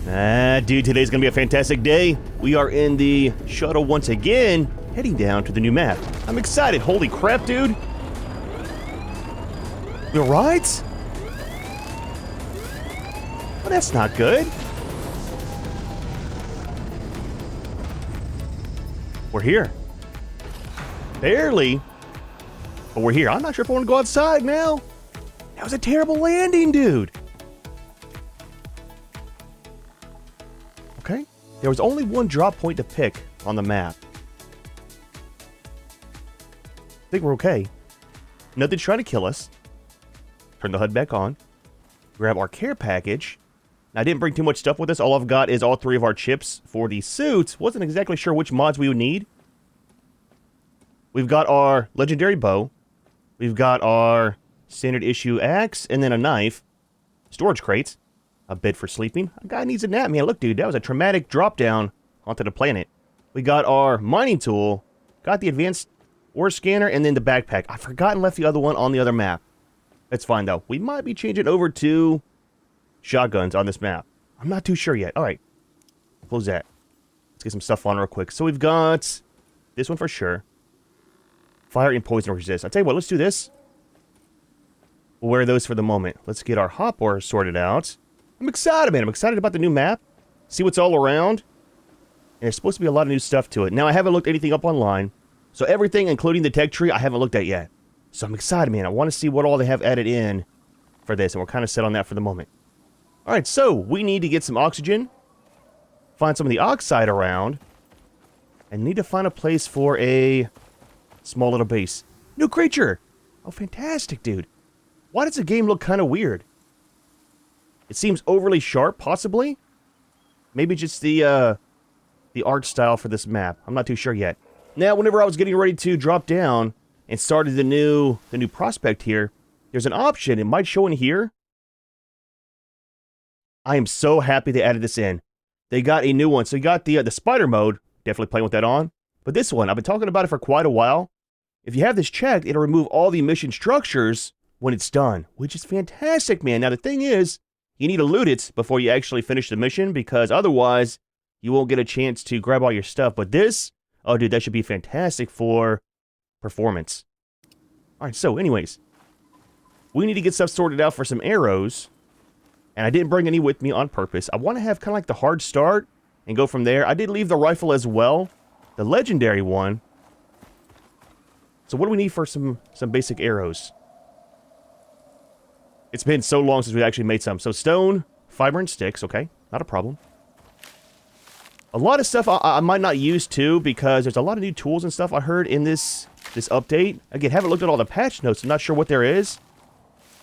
Dude, today's gonna be a fantastic day. We are in the shuttle once again, heading down to the new map. I'm excited. Holy crap, dude. You alright? Well, that's not good. We're here. Barely. But we're here. I'm not sure if I want to go outside now. That was a terrible landing, dude. Okay. There was only one drop point to pick on the map. I think we're okay. Nothing's trying to kill us. Turn the HUD back on. Grab our care package. Now, I didn't bring too much stuff with us. All I've got is all 3 of our chips for the suits. Wasn't exactly sure which mods we would need. We've got our legendary bow. We've got our standard issue axe. And then a knife. Storage crates. A bed for sleeping. A guy needs a nap, man. Look, dude, that was a traumatic drop down onto the planet. We got our mining tool. Got the advanced ore scanner. And then the backpack. I forgot and left the other one on the other map. That's fine, though. We might be changing over to shotguns on this map. I'm not too sure yet. All right. Close that. Let's get some stuff on real quick. So we've got this one for sure. Fire and poison resist. I'll tell you what, let's do this. We'll wear those for the moment. Let's get our hop ore sorted out. I'm excited, man. I'm excited about the new map. See what's all around. And there's supposed to be a lot of new stuff to it. Now, I haven't looked anything up online. So everything, including the tech tree, I haven't looked at yet. So I'm excited, man. I want to see what all they have added in for this. And we're kind of set on that for the moment. Alright, so we need to get some oxygen. Find some of the oxide around. And need to find a place for a small little base. New creature! Oh, fantastic, dude. Why does the game look kind of weird? It seems overly sharp, possibly? Maybe just the art style for this map. I'm not too sure yet. Now, whenever I was getting ready to drop down and started the new prospect here, there's an option. It might show in here. I am so happy they added this in. They got a new one. So you got the spider mode. Definitely playing with that on. But this one, I've been talking about it for quite a while. If you have this checked, it'll remove all the mission structures when it's done, which is fantastic, man. Now, the thing is, you need to loot it before you actually finish the mission, because otherwise, you won't get a chance to grab all your stuff. But this, oh, dude, that should be fantastic for performance. All right, so anyways, we need to get stuff sorted out for some arrows. And I didn't bring any with me on purpose. I want to have kind of like the hard start and go from there. I did leave the rifle as well, the legendary one. So what do we need for some basic arrows? It's been so long since we actually made some. So stone, fiber, and sticks. Okay, not a problem. A lot of stuff I might not use too, because there's a lot of new tools and stuff I heard in this update. Again, haven't looked at all the patch notes. I'm not sure what there is.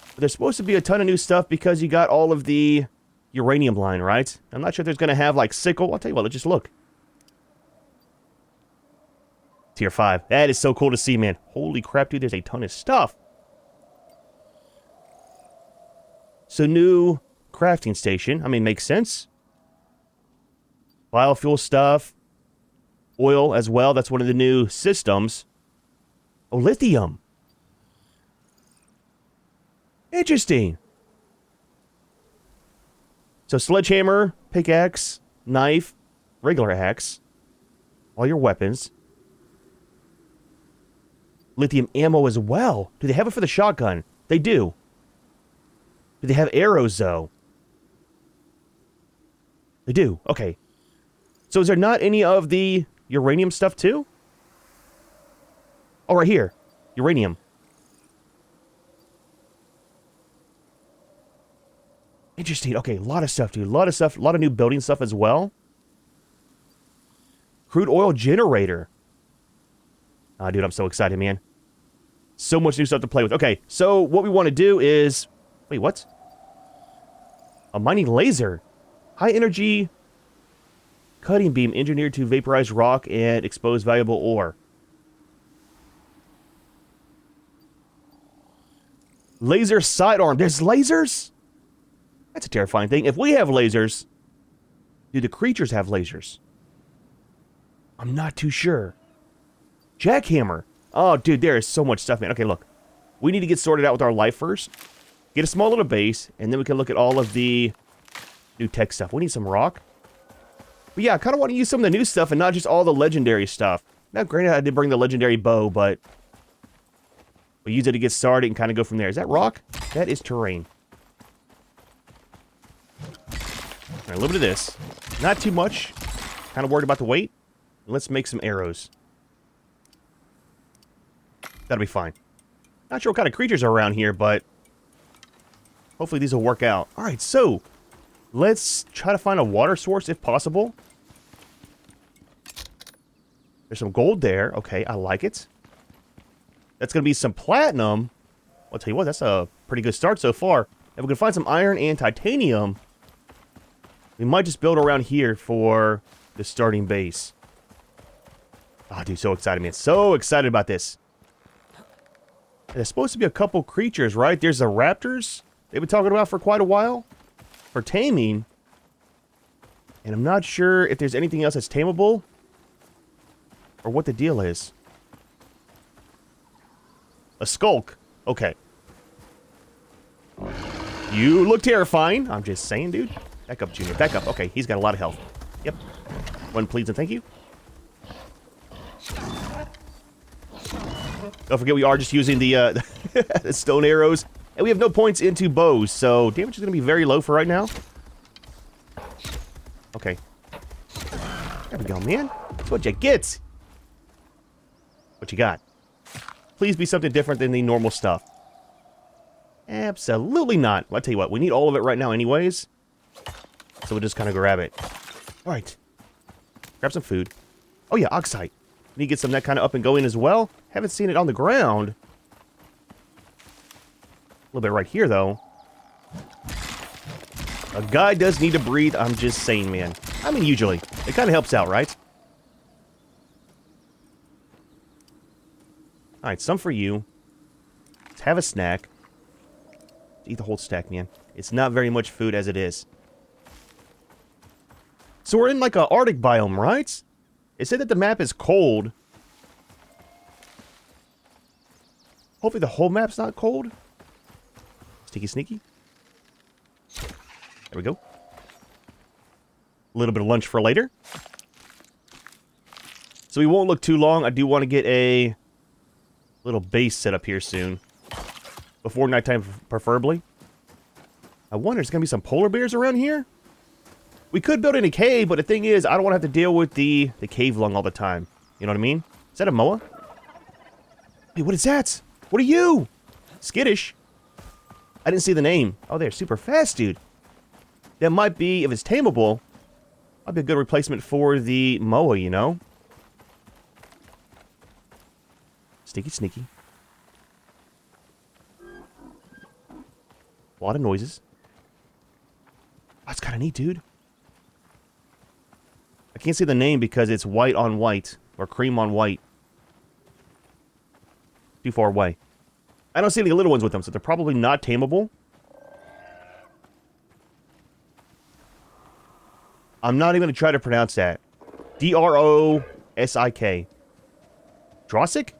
But there's supposed to be a ton of new stuff because you got all of the uranium line, right? I'm not sure if there's going to have like sickle. I'll tell you what, let's just look. Tier 5. That is so cool to see, man. Holy crap, dude, there's a ton of stuff. So new crafting station. I mean, makes sense. Biofuel stuff. Oil as well. That's one of the new systems. Oh, lithium. Interesting. So sledgehammer, pickaxe, knife, regular axe. All your weapons. Lithium ammo as well. Do they have it for the shotgun? They do. Do they have arrows, though? They do. Okay. So is there not any of the uranium stuff, too? Oh, right here. Uranium. Interesting. Okay, a lot of stuff, dude. A lot of stuff. A lot of new building stuff as well. Crude oil generator. Ah, dude, I'm so excited, man. So much new stuff to play with. Okay, so what we want to do is... Wait, what? A mining laser. High energy cutting beam engineered to vaporize rock and expose valuable ore. Laser sidearm. There's lasers? That's a terrifying thing. If we have lasers, do the creatures have lasers? I'm not too sure. Jackhammer. Oh, dude, there is so much stuff, man. Okay, look. We need to get sorted out with our life first. Get a small little base, and then we can look at all of the new tech stuff. We need some rock. But yeah, I kind of want to use some of the new stuff and not just all the legendary stuff. Now, granted, I did bring the legendary bow, but we'll use it to get started and kind of go from there. Is that rock? That is terrain. All right, a little bit of this. Not too much. Kind of worried about the weight. Let's make some arrows. That'll be fine. Not sure what kind of creatures are around here, but hopefully these will work out. All right, so let's try to find a water source if possible. There's some gold there. Okay, I like it. That's going to be some platinum. I'll tell you what, that's a pretty good start so far. If we can find some iron and titanium, we might just build around here for the starting base. Oh, dude, so excited, man. So excited about this. There's supposed to be a couple creatures, right? There's the raptors they've been talking about for quite a while for taming. And I'm not sure if there's anything else that's tameable or what the deal is. A skulk. Okay. You look terrifying. I'm just saying, dude. Back up, Junior. Back up. Okay, he's got a lot of health. Yep. One, please, and thank you. Don't forget, we are just using the, the stone arrows. And we have no points into bows, so damage is going to be very low for right now. Okay. There we go, man. That's what you get. What you got? Please be something different than the normal stuff. Absolutely not. Well, I'll tell you what, we need all of it right now anyways. So we'll just kind of grab it. All right. Grab some food. Oh yeah, oxide. Need to get some of that kind of up and going as well. Haven't seen it on the ground. A little bit right here, though. A guy does need to breathe. I'm just saying, man. I mean, usually. It kind of helps out, right? Alright, some for you. Let's have a snack. Eat the whole stack, man. It's not very much food as it is. So we're in like an Arctic biome, right? It said that the map is cold. Hopefully the whole map's not cold. Sneaky, sneaky. There we go. A little bit of lunch for later. So we won't look too long. I do want to get a little base set up here soon. Before nighttime, preferably. I wonder, there's going to be some polar bears around here? We could build in a cave, but the thing is, I don't want to have to deal with the cave lung all the time. You know what I mean? Is that a moa? Hey, what is that? What are you? Skittish. I didn't see the name. Oh, they're super fast, dude. That might be, if it's tameable, might be a good replacement for the moa, you know? Sneaky, sneaky. A lot of noises. That's kind of neat, dude. I can't see the name because it's white on white. Or cream on white. Too far away. I don't see any little ones with them, so they're probably not tameable. I'm not even going to try to pronounce that. D-R-O-S-I-K. Drossic?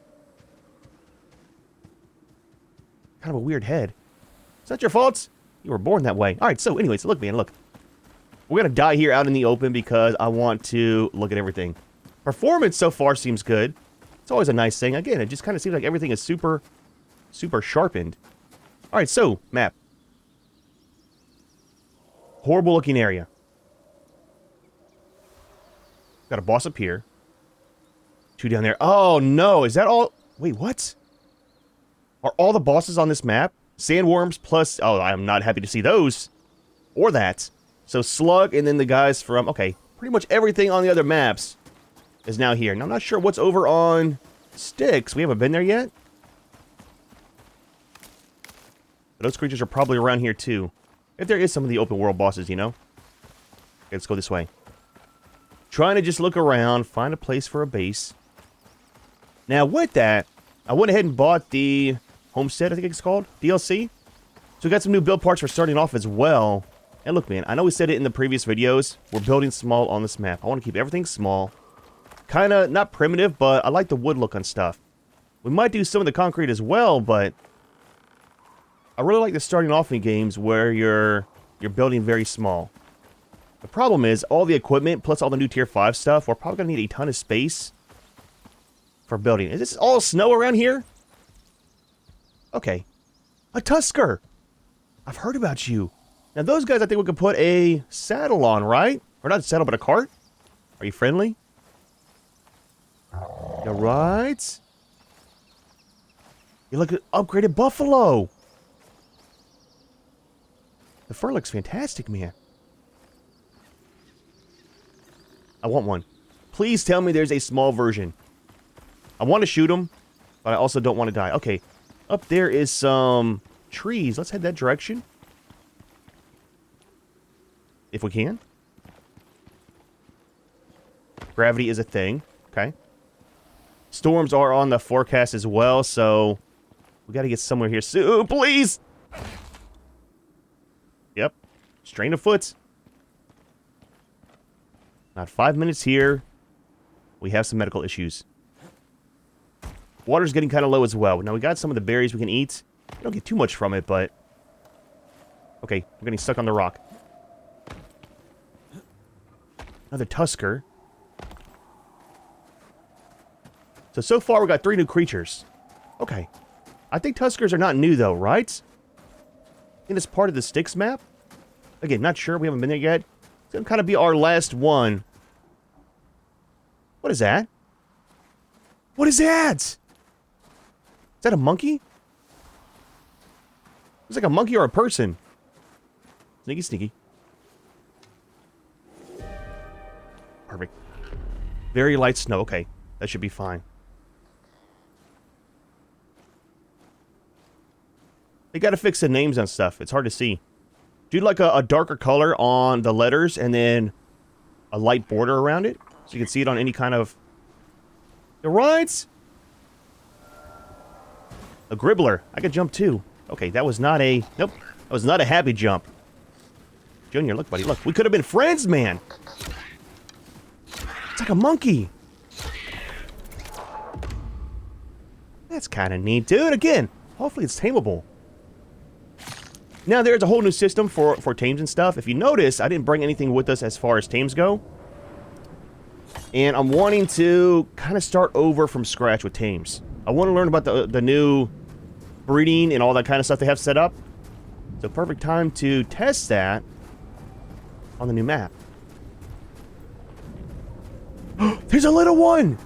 Kind of a weird head. Is that your fault? You were born that way. Alright, so anyways, look, man, look. We're going to die here out in the open because I want to look at everything. Performance so far seems good. It's always a nice thing. Again, it just kind of seems like everything is super sharpened. Alright, so, map. Horrible looking area. Got a boss up here. Two down there. Oh, no. Is that all? Wait, what? Are all the bosses on this map? Sandworms plus... Oh, I'm not happy to see those. Or that. So, Slug and then the guys from... Okay, pretty much everything on the other maps is now here. Now, I'm not sure what's over on Styx. We haven't been there yet. But those creatures are probably around here, too. If there is some of the open world bosses, you know? Okay, let's go this way. Trying to just look around, find a place for a base. Now, with that, I went ahead and bought the Homestead, I think it's called, DLC. So we got some new build parts for starting off as well. And look, man, I know we said it in the previous videos. We're building small on this map. I want to keep everything small. Kind of, not primitive, but I like the wood look on stuff. We might do some of the concrete as well, but I really like the starting off in games where you're building very small. The problem is, all the equipment, plus all the new tier 5 stuff, we're probably going to need a ton of space for building. Is this all snow around here? Okay. A Tusker! I've heard about you. Now, those guys, I think we could put a saddle on, right? Or not a saddle, but a cart? Are you friendly? All right. You look at upgraded buffalo. The fur looks fantastic, man. I want one. Please tell me there's a small version. I want to shoot him, but I also don't want to die. Okay. Up there is some trees. Let's head that direction. If we can. Gravity is a thing. Okay. Storms are on the forecast as well, so we got to get somewhere here soon, please. Yep. Strain afoot. Not 5 minutes here. We have some medical issues. Water's getting kind of low as well. Now, we got some of the berries we can eat. We don't get too much from it, but... Okay, we're getting stuck on the rock. Another Tusker. So far, we got 3 new creatures. Okay. I think Tuskers are not new, though, right? I think it's part of the Styx map. Again, not sure. We haven't been there yet. It's going to kind of be our last one. What is that? What is that? Is that a monkey? It's like a monkey or a person. Sneaky, sneaky. Perfect. Very light snow. Okay. That should be fine. They gotta fix the names on stuff. It's hard to see. Do like a darker color on the letters and then a light border around it. So you can see it on any kind of... The rides? A Gribbler. I could jump too. Okay, that was not a... Nope. That was not a happy jump. Junior, look, buddy. Look. We could have been friends, man. It's like a monkey. That's kind of neat, dude. Again, hopefully it's tameable. Now, there's a whole new system for tames and stuff. If you notice, I didn't bring anything with us as far as tames go. And I'm wanting to kind of start over from scratch with tames. I want to learn about the new breeding and all that kind of stuff they have set up. So, perfect time to test that on the new map. There's a little one!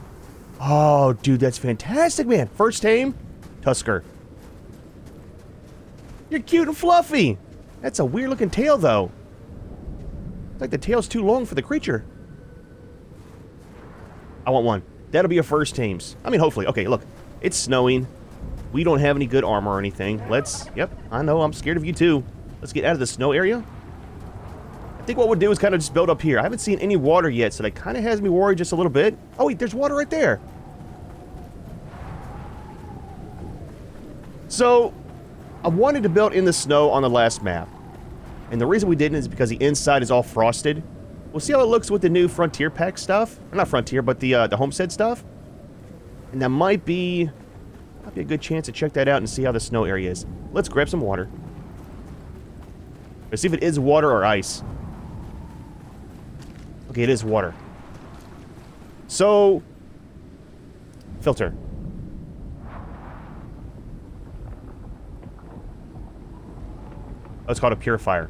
Oh, dude, that's fantastic, man. First tame, Tusker. You're cute and fluffy. That's a weird-looking tail, though. It's like the tail's too long for the creature. I want one. That'll be a first tames. I mean, hopefully. Okay, look. It's snowing. We don't have any good armor or anything. Let's... Yep, I know. I'm scared of you, too. Let's get out of the snow area. I think what we'll do is kind of just build up here. I haven't seen any water yet, so that kind of has me worried just a little bit. Oh, wait, there's water right there. So... I wanted to build in the snow on the last map. And the reason we didn't is because the inside is all frosted. We'll see how it looks with the new Frontier Pack stuff. Or not Frontier, but the Homestead stuff. And that might be a good chance to check that out and see how the snow area is. Let's grab some water. Let's see if it is water or ice. Okay, it is water. So... Filter. Oh, it's called a purifier.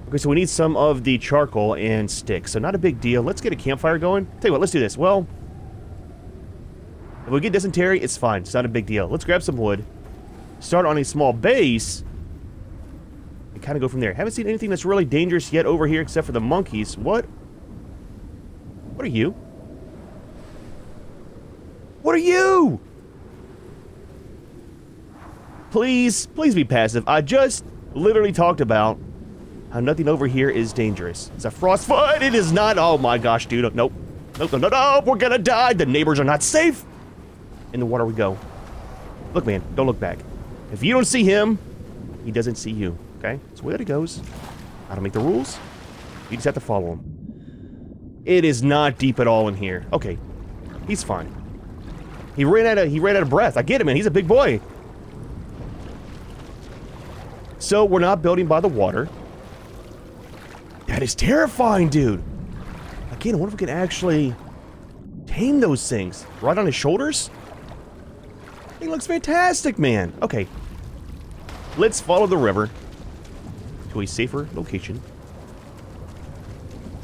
Okay, so we need some of the charcoal and sticks. So not a big deal. Let's get a campfire going. Tell you what, let's do this. Well, if we get dysentery, it's fine. It's not a big deal. Let's grab some wood. Start on a small base. And kind of go from there. Haven't seen anything that's really dangerous yet over here except for the monkeys. What? What are you? What are you? Please, please be passive. I just literally talked about how nothing over here is dangerous. It's a frostbite. It is not. Oh my gosh, dude. Nope. Nope, no, no, no. We're gonna die. The neighbors are not safe. In the water we go. Look, man. Don't look back. If you don't see him, he doesn't see you. Okay? That's the way that it goes. I don't make the rules. You just have to follow him. It is not deep at all in here. Okay. He's fine. He ran out of breath. I get it, man. He's a big boy. So, we're not building by the water. That is terrifying, dude. Again, I wonder if we can actually tame those things. Right on his shoulders? He looks fantastic, man. Okay. Let's follow the river to a safer location.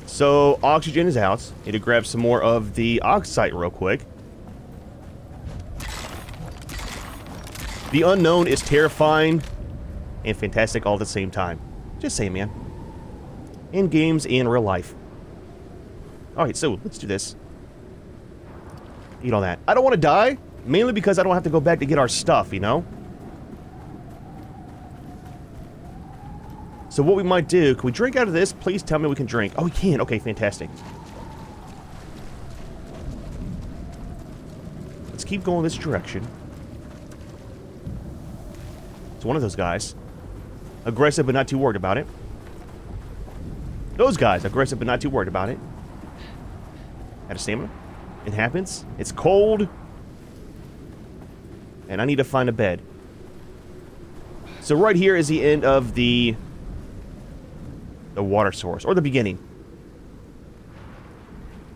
So, oxygen is out. Need to grab some more of the oxide real quick. The unknown is terrifying and fantastic all at the same time. Just saying, man. In games and real life. Alright, so let's do this. Eat all that. I don't want to die, mainly because I don't have to go back to get our stuff, you know? So what we might do, can we drink out of this? Please tell me we can drink. Oh, we can. Okay, fantastic. Let's keep going this direction. It's one of those guys. Aggressive, but not too worried about it. Those guys, aggressive, but not too worried about it. Out of stamina. It happens. It's cold. And I need to find a bed. So right here is the end of the water source, or the beginning.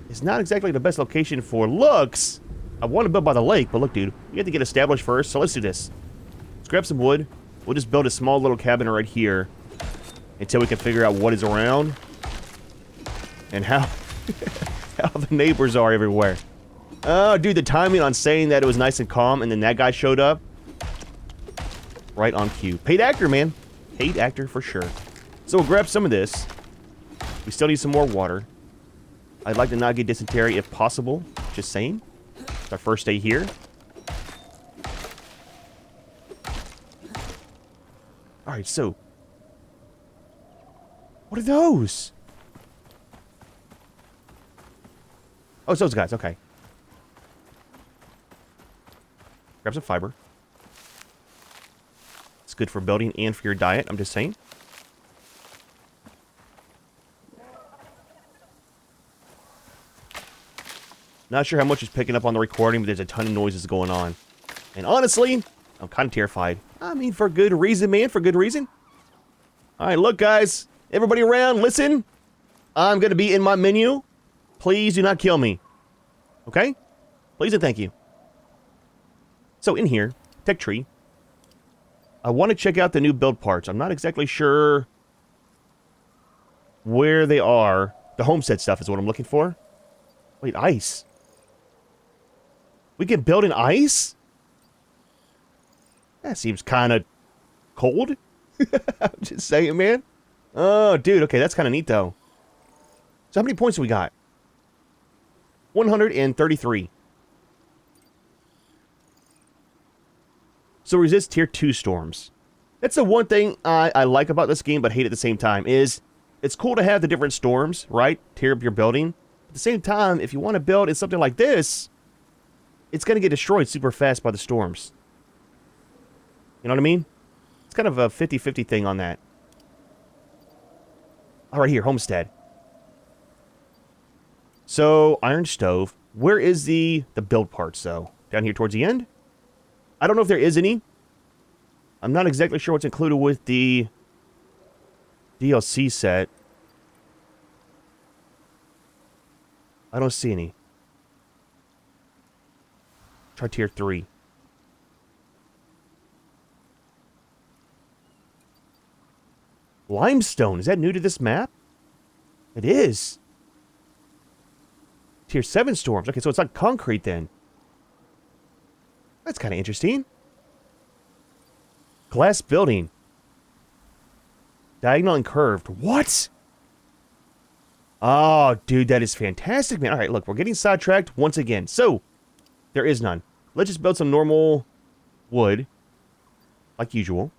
It's not exactly the best location for looks. I want to build by the lake, but look, dude, we have to get established first, so let's do this. Let's grab some wood. We'll just build a small little cabin right here until we can figure out what is around and how how the neighbors are everywhere. Oh, dude, the timing on saying that it was nice and calm and then that guy showed up. Right on cue. Paid actor, man. Paid actor for sure. So we'll grab some of this. We still need some more water. I'd like to not get dysentery if possible. Just saying. It's our first day here. Alright, so. What are those? Oh, it's those guys. Okay. Grab some fiber. It's good for building and for your diet. I'm just saying. Not sure how much is picking up on the recording, but there's a ton of noises going on. And honestly, I'm kind of terrified. I mean, for good reason, man. For good reason. Alright, look, guys. Everybody around, listen. I'm going to be in my menu. Please do not kill me. Okay? Please and thank you. So, in here, tech tree. I want to check out the new build parts. I'm not exactly sure where they are. The homestead stuff is what I'm looking for. Wait, ice. We can build in ice? That seems kind of cold. I'm just saying, man. Oh, dude. Okay, that's kind of neat, though. So how many points do we got? 133. So resist tier 2 storms. That's the one thing I like about this game, but hate at the same time, is it's cool to have the different storms, right? Tear up your building. At the same time, if you want to build in something like this, it's going to get destroyed super fast by the storms. You know what I mean? It's kind of a 50-50 thing on that. All right, here, homestead. So, iron stove. Where is the build parts, though? Down here towards the end? I don't know if there is any. I'm not exactly sure what's included with the DLC set. I don't see any. Try tier 3. Limestone. Is that new to this map? It is. Tier 7 storms. Okay, so it's not concrete then. That's kind of interesting. Glass building. Diagonal and curved. What? Oh, dude, that is fantastic, man. All right, look, we're getting sidetracked once again. So, there is none. Let's just build some normal wood, like usual.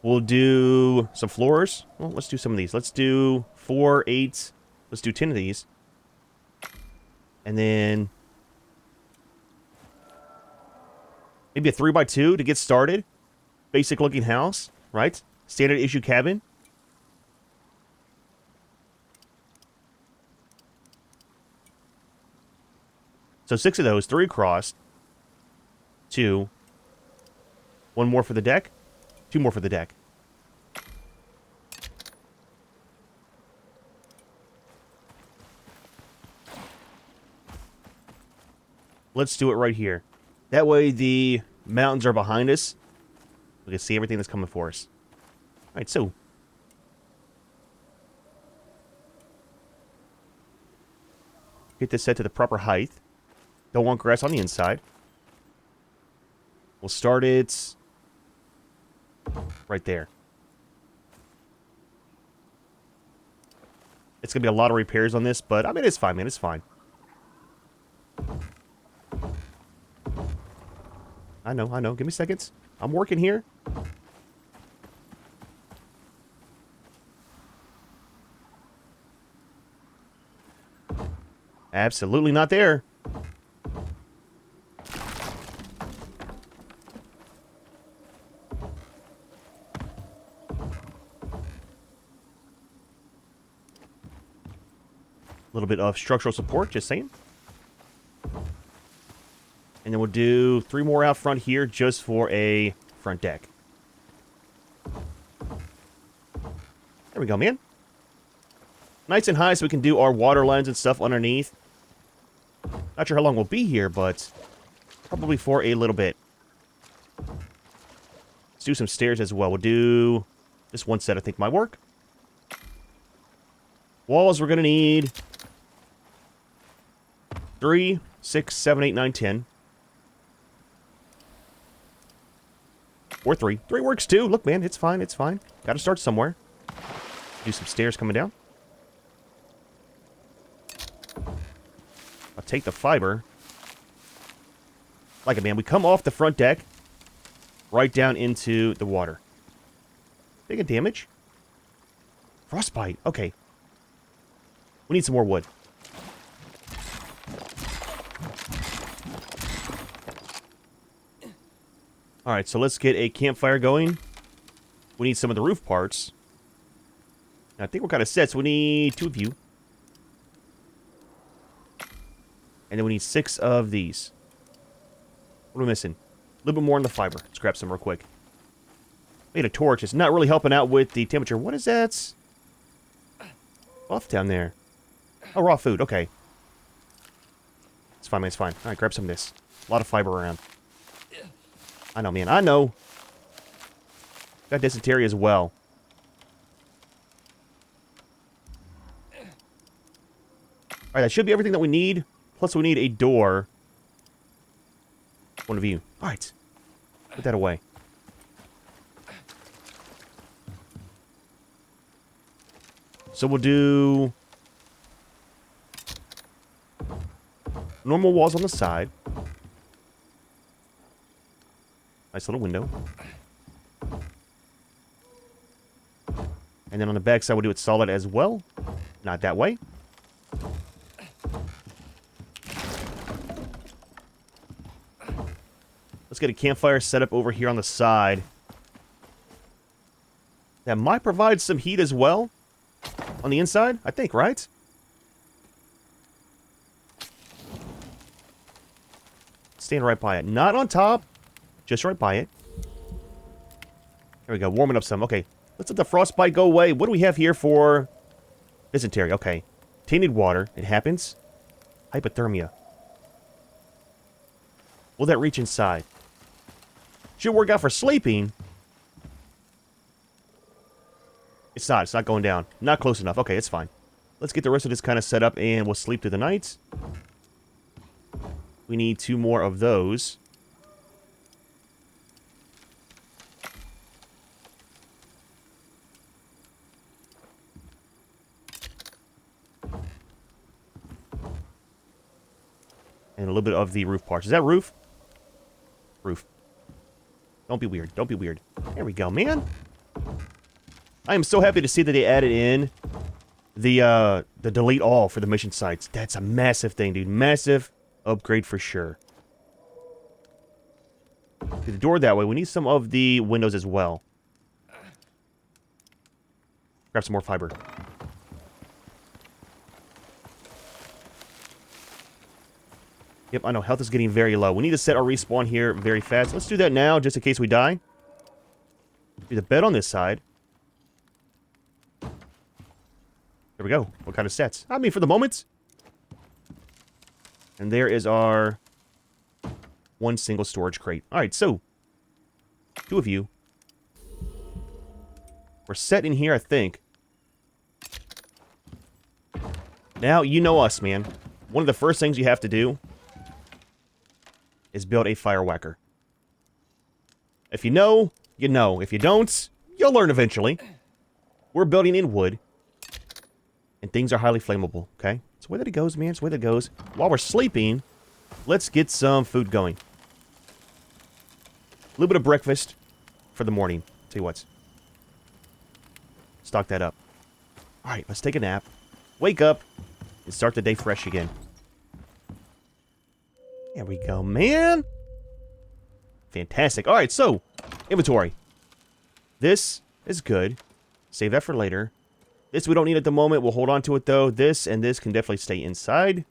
We'll do some floors. Well, let's do some of these. Let's do 4, 8. Let's do 10 of these. And then maybe a 3x2 to get started. Basic looking house, right? Standard issue cabin. So 6 of those, 3 across. 2. 1 more for the deck. 2 more for the deck. Let's do it right here. That way the mountains are behind us. We can see everything that's coming for us. Alright, so. Get this set to the proper height. Don't want grass on the inside. We'll start it right there. It's going to be a lot of repairs on this, but I mean, it's fine, man. It's fine. I know. Give me seconds. I'm working here. Absolutely not there. A little bit of structural support, just saying. And then we'll do 3 more out front here just for a front deck. There we go, man. Nice and high so we can do our water lines and stuff underneath. Not sure how long we'll be here, but probably for a little bit. Let's do some stairs as well. We'll do this one set, I think might work. Walls, we're going to need 3, 6, 7, 8, 9, 10. Or 3. 3 works too. Look, man, it's fine. It's fine. Got to start somewhere. Do some stairs coming down. I'll take the fiber. Like it, man. We come off the front deck. Right down into the water. Big a damage. Frostbite. Okay. We need some more wood. Alright, so let's get a campfire going. We need some of the roof parts. I think we're kind of set, so we need 2 of you. And then we need 6 of these. What are we missing? A little bit more on the fiber. Let's grab some real quick. Made a torch. It's not really helping out with the temperature. What is that? Off down there. Oh, raw food. Okay. It's fine, man. It's fine. Alright, grab some of this. A lot of fiber around. I know, man. I know. Got dysentery as well. Alright, that should be everything that we need. Plus, we need a door. One of you. Alright. Put that away. So we'll do normal walls on the side. Nice little window. And then on the back side, we'll do it solid as well. Not that way. Let's get a campfire set up over here on the side. That might provide some heat as well. On the inside, I think, right? Stand right by it. Not on top. Just right by it. There we go. Warming up some. Okay. Let's let the frostbite go away. What do we have here for dysentery? Okay. Tainted water. It happens. Hypothermia. Will that reach inside? Should work out for sleeping. It's not. It's not going down. Not close enough. Okay, it's fine. Let's get the rest of this kind of set up and we'll sleep through the night. We need 2 more of those. And a little bit of the roof parts. Is that roof? Roof. Don't be weird. Don't be weird. There we go, man. I am so happy to see that they added in the delete all for the mission sites. That's a massive thing, dude. Massive upgrade for sure. Do the door that way. We need some of the windows as well. Grab some more fiber. Yep, I know. Health is getting very low. We need to set our respawn here very fast. Let's do that now, just in case we die. Do the bed on this side. There we go. What kind of sets? I mean, for the moment. And there is our one single storage crate. All right, so 2 of you. We're set in here, I think. Now, you know us, man. One of the first things you have to do is build a fire whacker. If you know, you know. If you don't, you'll learn eventually. We're building in wood. And things are highly flammable, okay? It's the way that it goes, man. It's the way that it goes. While we're sleeping, let's get some food going. A little bit of breakfast for the morning. Tell you what. Stock that up. Alright, let's take a nap. Wake up. And start the day fresh again. There we go, man. Fantastic. Alright, so, inventory. This is good. Save that for later. This we don't need at the moment. We'll hold on to it, though. This and this can definitely stay inside.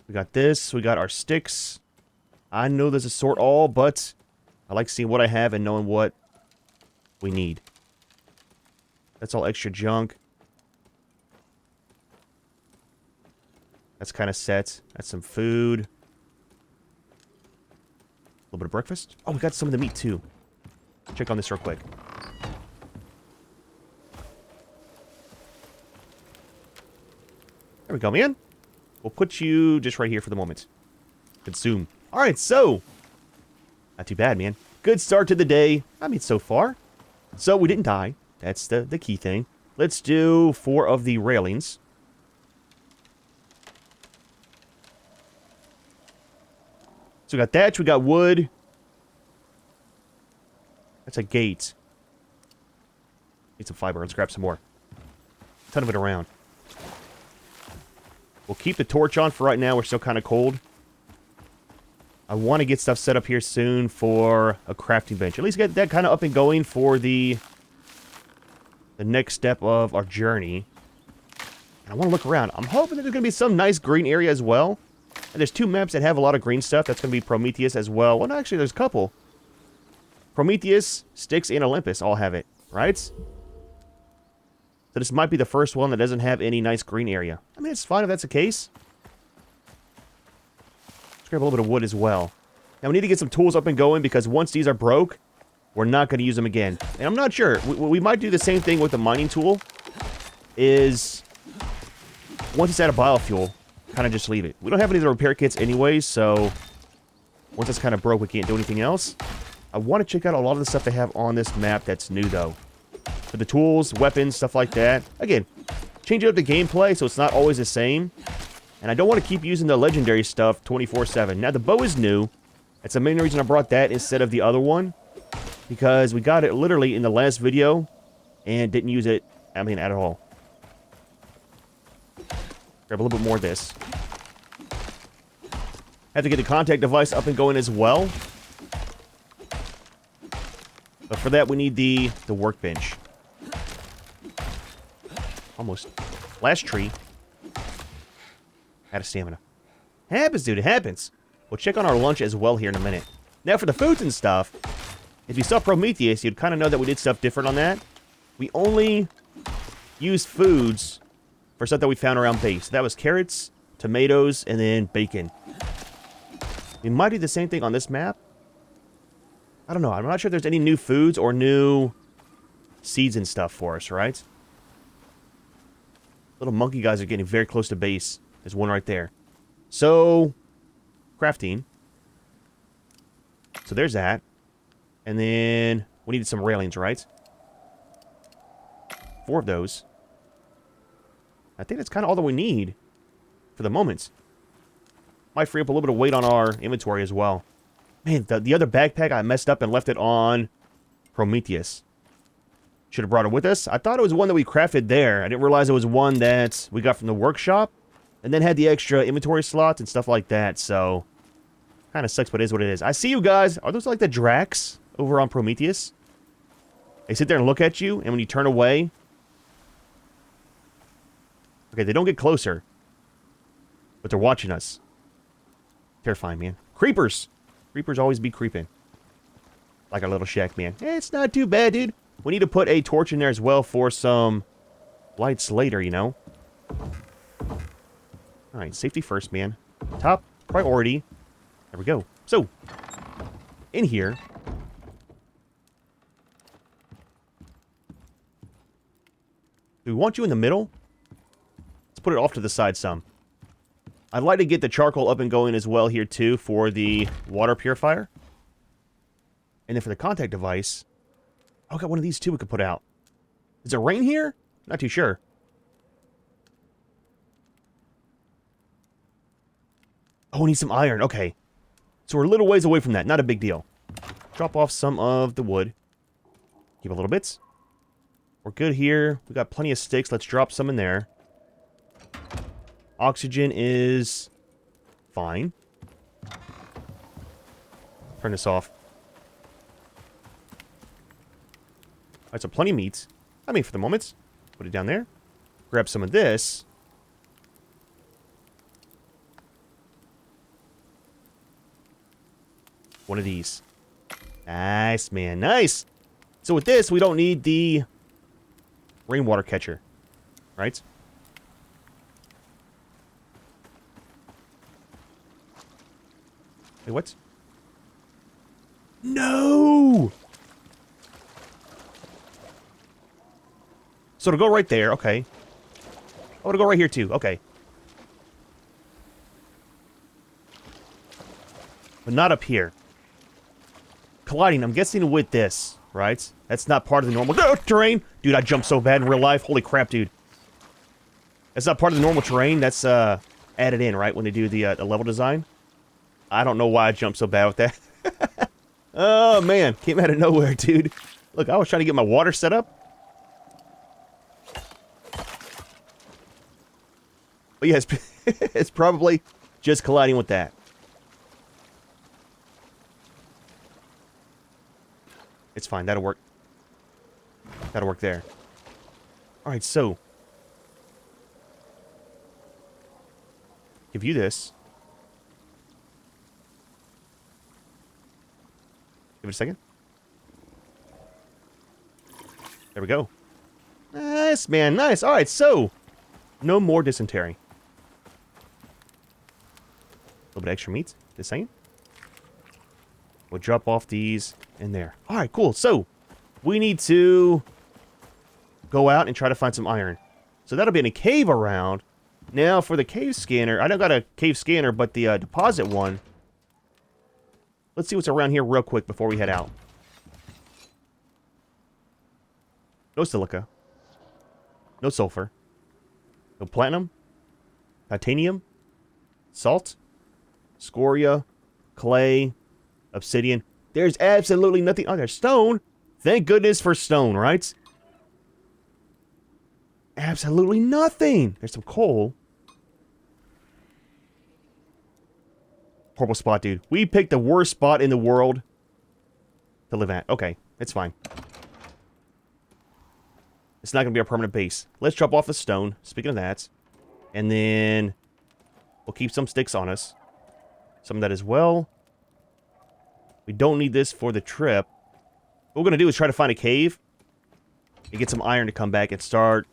We got this. We got our sticks. I know there's a sort all, but I like seeing what I have and knowing what we need. That's all extra junk. That's kind of set. That's some food. A little bit of breakfast. Oh, we got some of the meat, too. Check on this real quick. There we go, man. We'll put you just right here for the moment. Consume. Alright, so. Not too bad, man. Good start to the day. I mean, so far. So, we didn't die. That's the key thing. Let's do 4 of the railings. So, we got thatch. We got wood. That's a gate. Need some fiber. Let's grab some more. Ton of it around. We'll keep the torch on for right now. We're still kind of cold. I want to get stuff set up here soon for a crafting bench. At least get that kind of up and going for the next step of our journey. And I want to look around. I'm hoping that there's going to be some nice green area as well. And there's 2 maps that have a lot of green stuff. That's going to be Prometheus as well. Well, no, actually, there's a couple. Prometheus, Styx, and Olympus all have it, right? So this might be the first one that doesn't have any nice green area. I mean, it's fine if that's the case. Let's grab a little bit of wood as well. Now, we need to get some tools up and going because once these are broke, we're not going to use them again. And I'm not sure. We might do the same thing with the mining tool. Is once it's out of biofuel, kind of just leave it. We don't have any of the repair kits anyways, so once it's kind of broke, we can't do anything else. I want to check out a lot of the stuff they have on this map that's new, though. For the tools, weapons, stuff like that. Again, change up the gameplay so it's not always the same. And I don't want to keep using the legendary stuff 24/7. Now, the bow is new. That's the main reason I brought that instead of the other one. Because we got it literally in the last video and didn't use it, I mean, at all. Grab a little bit more of this. Have to get the contact device up and going as well. But for that, we need the workbench. Almost. Last tree. Out of stamina. Happens, dude. It happens. We'll check on our lunch as well here in a minute. Now, for the foods and stuff, if you saw Prometheus, you'd kind of know that we did stuff different on that. We only used foods for stuff that we found around base. That was carrots, tomatoes, and then bacon. We might do the same thing on this map. I don't know. I'm not sure if there's any new foods or new seeds and stuff for us, right? Little monkey guys are getting very close to base. There's one right there. So, crafting. So there's that. And then we needed some railings, right? 4 of those. I think that's kind of all that we need for the moment. Might free up a little bit of weight on our inventory as well. Man, the other backpack, I messed up and left it on Prometheus. Should have brought it with us. I thought it was one that we crafted there. I didn't realize it was one that we got from the workshop. And then had the extra inventory slots and stuff like that. So, kind of sucks, but it is what it is. I see you guys. Are those like the Dracs over on Prometheus? They sit there and look at you, and when you turn away... Okay, they don't get closer. But they're watching us. Terrifying, man. Creepers! Creepers always be creeping. Like our little shack, man. It's not too bad, dude. We need to put a torch in there as well for some lights later, you know? Alright, safety first, man. Top priority. There we go. So, in here... Do we want you in the middle? Let's put it off to the side some. I'd like to get the charcoal up and going as well here, too, for the water purifier. And then for the contact device... Oh, I got one of these, too, we could put out. Is it rain here? Not too sure. Oh, we need some iron. Okay. So we're a little ways away from that. Not a big deal. Drop off some of the wood. Keep a little bits. We're good here. We got plenty of sticks. Let's drop some in there. Oxygen is fine. Turn this off. Alright, so plenty of meat. I mean, for the moment. Put it down there. Grab some of this. One of these. Nice, man. Nice! So with this, we don't need the rainwater catcher. Right? Wait, what? No! So to go right there, okay. Oh, to go right here too, okay. But not up here. Colliding, I'm guessing with this, right? That's not part of the normal terrain. Dude, I jumped so bad in real life. Holy crap, dude. That's not part of the normal terrain. That's added in, right? When they do the level design. I don't know why I jumped so bad with that. Oh, man. Came out of nowhere, dude. Look, I was trying to get my water set up. But yeah, it's probably just colliding with that. It's fine. That'll work. That'll work there. Alright, so. Give you this. Give it a second. There we go. Nice, man. Nice. Alright, so. No more dysentery. A little bit extra meat. Just saying. We'll drop off these in there. Alright, cool. So, we need to go out and try to find some iron. So that'll be in a cave around. Now, for the cave scanner, I don't got a cave scanner, but the deposit one. Let's see what's around here real quick before we head out. No silica. No sulfur. No platinum. Titanium. Salt. Scoria. Clay. Obsidian. There's absolutely nothing. Oh, there's stone. Thank goodness for stone, right? Absolutely nothing. There's some coal. Horrible spot, dude. We picked the worst spot in the world to live at. Okay, it's fine. It's not going to be our permanent base. Let's drop off the stone. Speaking of that. And then we'll keep some sticks on us. Some of that as well. We don't need this for the trip. What we're going to do is try to find a cave and get some iron to come back and start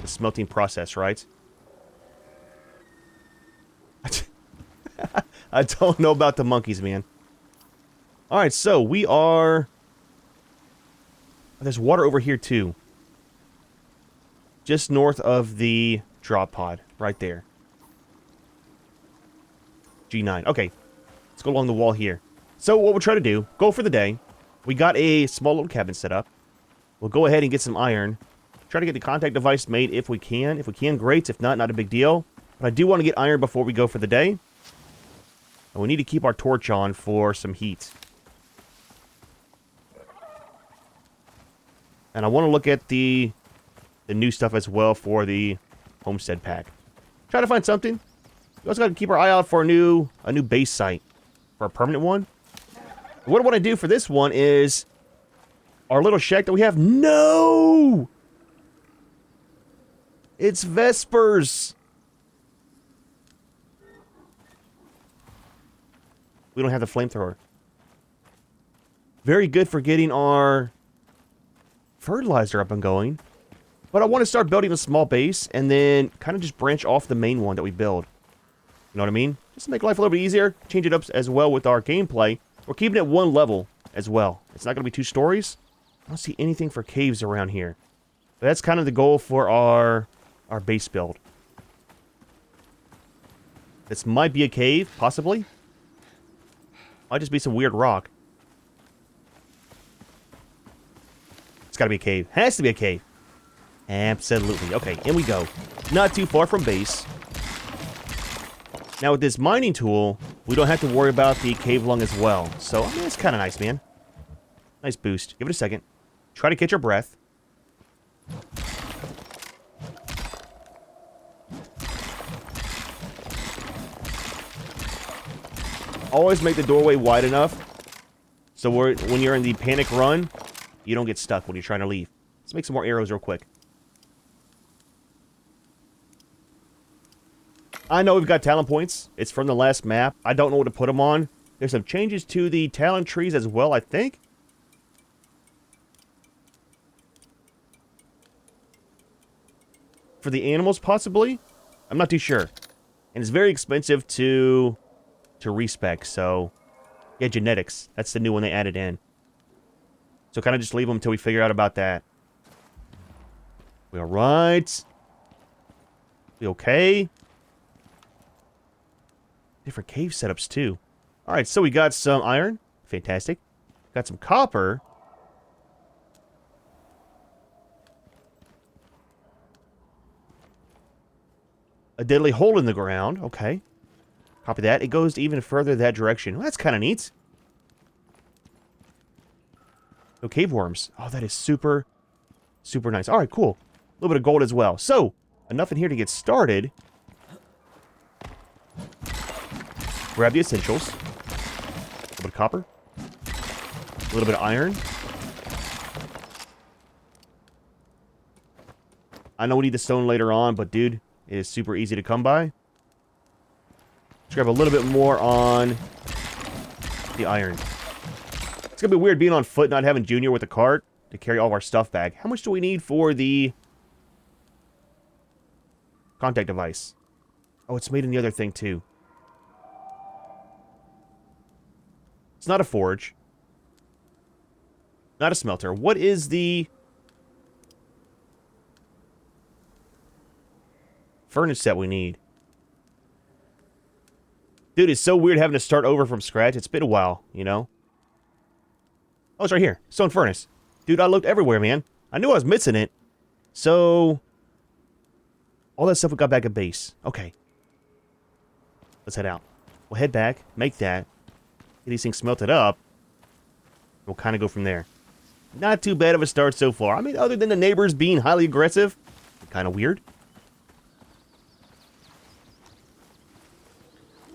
the smelting process, right? I don't know about the monkeys, man. Alright, so we are... There's water over here, too. Just north of the drop pod. Right there. G9. Okay. Let's go along the wall here. So what we'll try to do, go for the day. We got a small little cabin set up. We'll go ahead and get some iron. Try to get the contact device made if we can. If we can, great. If not, not a big deal. But I do want to get iron before we go for the day. And we need to keep our torch on for some heat. And I want to look at the new stuff as well for the homestead pack. Try to find something. We also got to keep our eye out for a new base site. For a permanent one. What I want to do for this one is our little shack that we have. No! It's Vespers. We don't have the flamethrower. Very good for getting our fertilizer up and going. But I want to start building a small base and then kind of just branch off the main one that we build. You know what I mean? Just to make life a little bit easier. Change it up as well with our gameplay. We're keeping it one level as well. It's not going to be 2 stories. I don't see anything for caves around here. But that's kind of the goal for our base build. This might be a cave, possibly. Might just be some weird rock. It's got to be a cave. Has to be a cave. Absolutely. Okay, in we go. Not too far from base. Now with this mining tool, we don't have to worry about the cave lung as well. So, I mean, it's kind of nice, man. Nice boost. Give it a second. Try to catch your breath. Always make the doorway wide enough so when you're in the panic run, you don't get stuck when you're trying to leave. Let's make some more arrows real quick. I know we've got talent points. It's from the last map. I don't know what to put them on. There's some changes to the talent trees as well, I think. For the animals, possibly? I'm not too sure. And it's very expensive to respec, so... Yeah, genetics. That's the new one they added in. So kind of just leave them until we figure out about that. We alright? We okay? Different cave setups, too. Alright, so we got some iron. Fantastic. Got some copper. A deadly hole in the ground. Okay. Copy that. It goes even further that direction. Well, that's kind of neat. No cave worms. Oh, that is super, super nice. Alright, cool. A little bit of gold as well. So, enough in here to get started. Grab the essentials. A little bit of copper. A little bit of iron. I know we need the stone later on, but dude, it is super easy to come by. Let's grab a little bit more on the iron. It's going to be weird being on foot, not having Junior with a cart to carry all of our stuff back. How much do we need for the contact device? Oh, it's made in the other thing, too. It's not a forge. Not a smelter. What is the furnace that we need? Dude, it's so weird having to start over from scratch. It's been a while, you know? Oh, it's right here. Stone furnace. Dude, I looked everywhere, man. I knew I was missing it. So, all that stuff we got back at base. Okay. Let's head out. We'll head back, make that, get these things smelted up. We'll kind of go from there. Not too bad of a start so far. I mean, other than the neighbors being highly aggressive, kind of weird.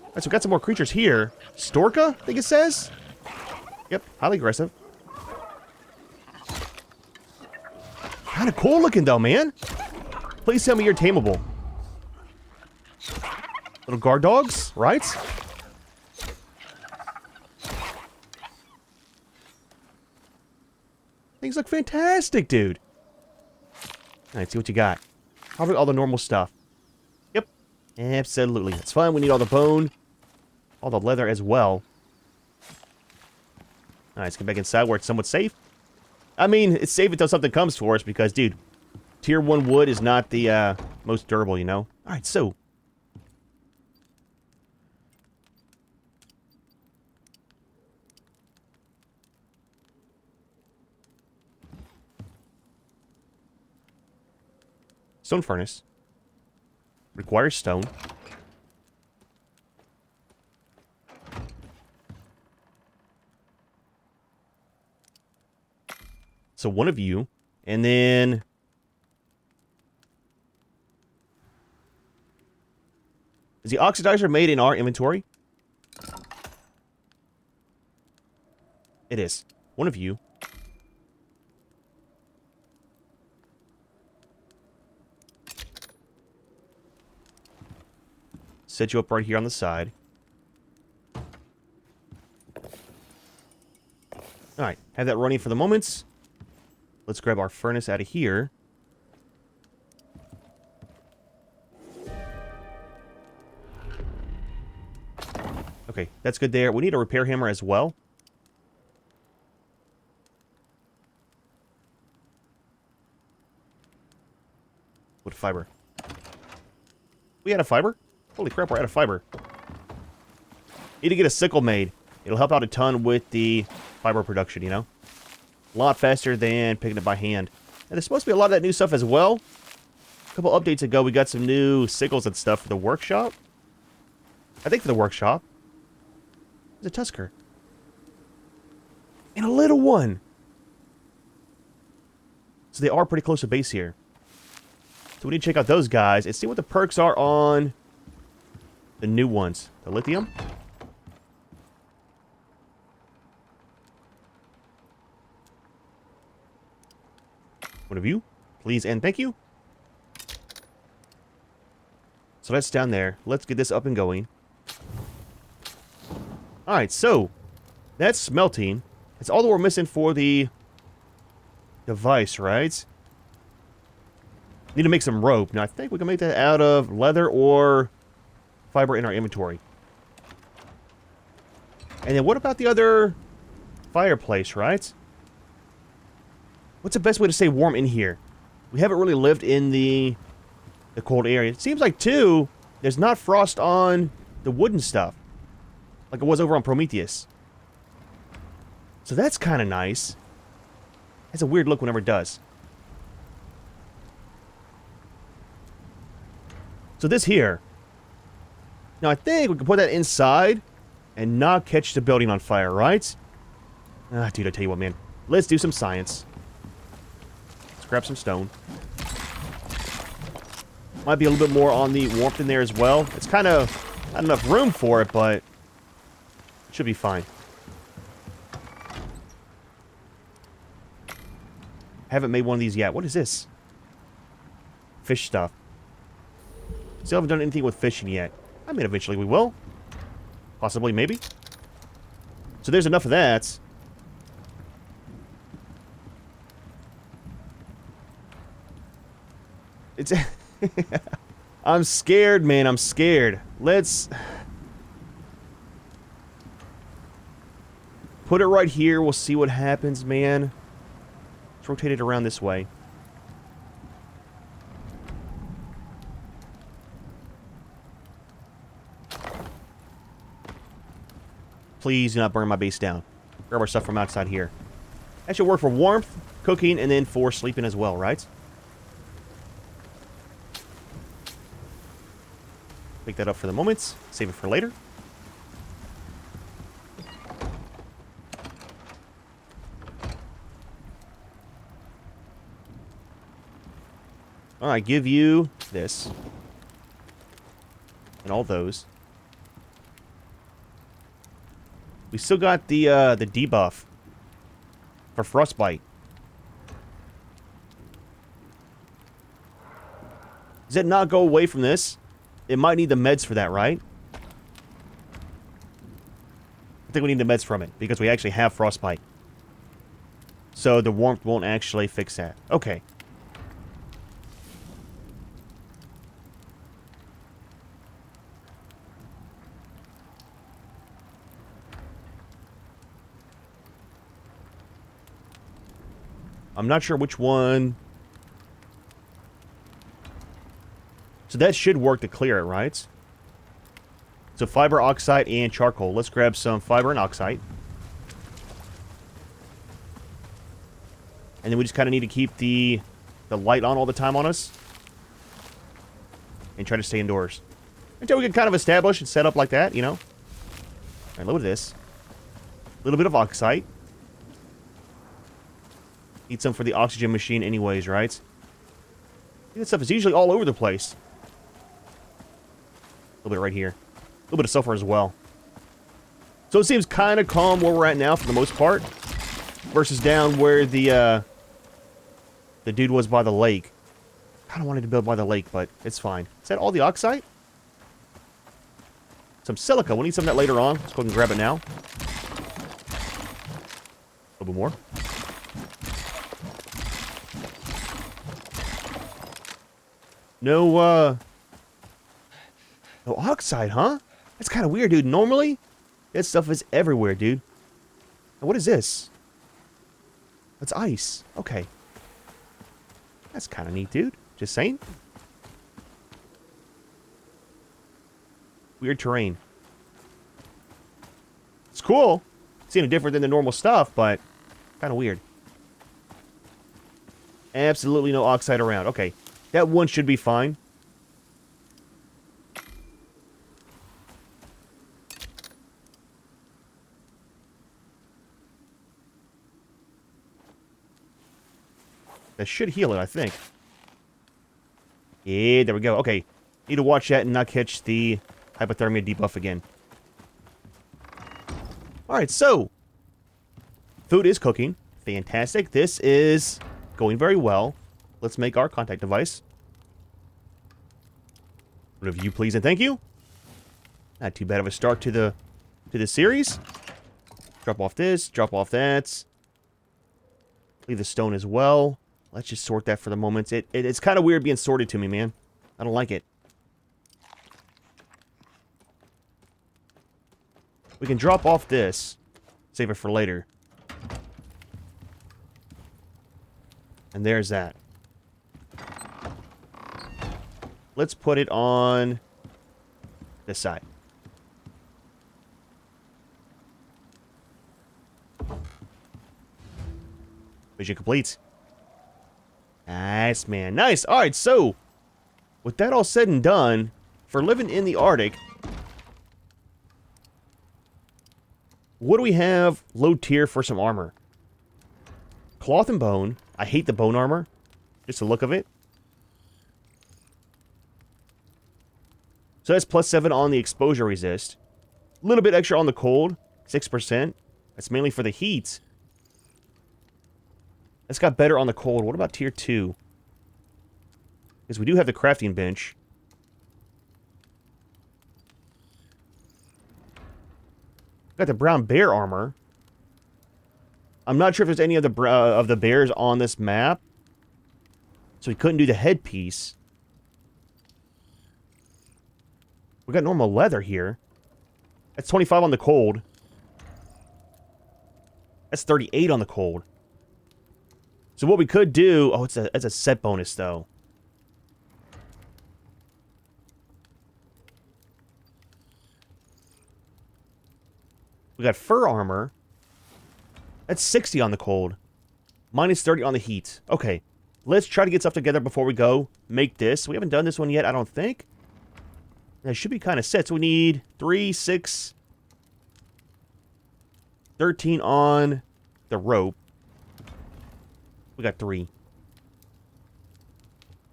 Alright, so we got some more creatures here. Storka, I think it says? Yep, highly aggressive. Kind of cool looking though, man. Please tell me you're tameable. Little guard dogs, right? Things look fantastic, dude. Alright, see what you got. Probably all the normal stuff. Yep, absolutely. That's fine. We need all the bone. All the leather as well. Alright, let's get back inside where it's somewhat safe. I mean, it's safe until something comes for us because, dude, tier 1 wood is not the most durable, you know? Alright, so. Stone furnace. Requires stone. So one of you, and then is the oxidizer made in our inventory? It is. One of you. Set you up right here on the side. Alright, have that running for the moment. Let's grab our furnace out of here. Okay, that's good there. We need a repair hammer as well. Wood fiber. We had a fiber? Holy crap, we're out of fiber. Need to get a sickle made. It'll help out a ton with the fiber production, you know? A lot faster than picking it by hand. And there's supposed to be a lot of that new stuff as well. A couple updates ago, we got some new sickles and stuff for the workshop. I think for the workshop. There's a Tusker. And a little one. So they are pretty close to base here. So we need to check out those guys and see what the perks are on the new ones. The lithium. One of you, please and thank you. So that's down there. Let's get this up and going. Alright, so that's smelting. That's all that we're missing for the device, right? Need to make some rope. Now, I think we can make that out of leather or fiber in our inventory. And then what about the other fireplace, right? What's the best way to stay warm in here? We haven't really lived in the cold area. It seems like, too, there's not frost on the wooden stuff. Like it was over on Prometheus. So that's kind of nice. Has a weird look whenever it does. So this here. Now I think we can put that inside and not catch the building on fire, right? Ah, dude, I tell you what, man. Let's do some science. Let's grab some stone. Might be a little bit more on the warmth in there as well. It's kind of not enough room for it, but it should be fine. Haven't made one of these yet. What is this? Fish stuff. Still haven't done anything with fishing yet. I mean, eventually we will. Possibly, maybe. So there's enough of that. It's... I'm scared, man. I'm scared. Let's... put it right here. We'll see what happens, man. Let's rotate it around this way. Please do not burn my base down. Grab our stuff from outside here. That should work for warmth, cooking, and then for sleeping as well, right? Pick that up for the moment. Save it for later. Alright, give you this. And all those. We still got the debuff for frostbite. Does it not go away from this? It might need the meds for that, right? I think we need the meds from it because we actually have frostbite. So the warmth won't actually fix that. Okay. I'm not sure which one. So that should work to clear it, right? So fiber, oxide, and charcoal. Let's grab some fiber and oxide. And then we just kind of need to keep the light on all the time on us. And try to stay indoors. Until we can kind of establish and set up like that, you know? Alright, load this. A little bit of oxide. Need some for the oxygen machine anyways, right? This stuff is usually all over the place. A little bit right here. A little bit of sulfur as well. So it seems kind of calm where we're at now for the most part. Versus down where the dude was by the lake. Kind of wanted to build by the lake, but it's fine. Is that all the oxide? Some silica. We'll need some of that later on. Let's go ahead and grab it now. A little bit more. No oxide, huh? That's kind of weird, dude. Normally, that stuff is everywhere, dude. Now, what is this? That's ice. Okay. That's kind of neat, dude. Just saying. Weird terrain. It's cool. It's kind of different than the normal stuff, but kind of weird. Absolutely no oxide around. Okay. That one should be fine. That should heal it, I think. Yeah, there we go. Okay. Need to watch that and not catch the hypothermia debuff again. Alright, so. Food is cooking. Fantastic. This is going very well. Let's make our contact device. One of you, please, and thank you. Not too bad of a start to the series. Drop off this, drop off that. Leave the stone as well. Let's just sort that for the moment. It's kind of weird being sorted to me, man. I don't like it. We can drop off this. Save it for later. And there's that. Let's put it on this side. Mission complete. Nice, man. Nice. All right, so with that all said and done, for living in the Arctic, what do we have low tier for some armor? Cloth and bone. I hate the bone armor. Just the look of it. So that's +7 on the exposure resist. A little bit extra on the cold. 6%. That's mainly for the heat. That's got better on the cold. What about tier 2? Because we do have the crafting bench. Got the brown bear armor. I'm not sure if there's any of the bears on this map. So we couldn't do the headpiece. We got normal leather here. That's 25 on the cold. That's 38 on the cold. So what we could do... Oh, it's a set bonus, though. We got fur armor. That's 60 on the cold. Minus 30 on the heat. Okay. Let's try to get stuff together before we go. Make this. We haven't done this one yet, I don't think. That should be kind of set. So we need 3, 6... 13 on the rope. We got 3.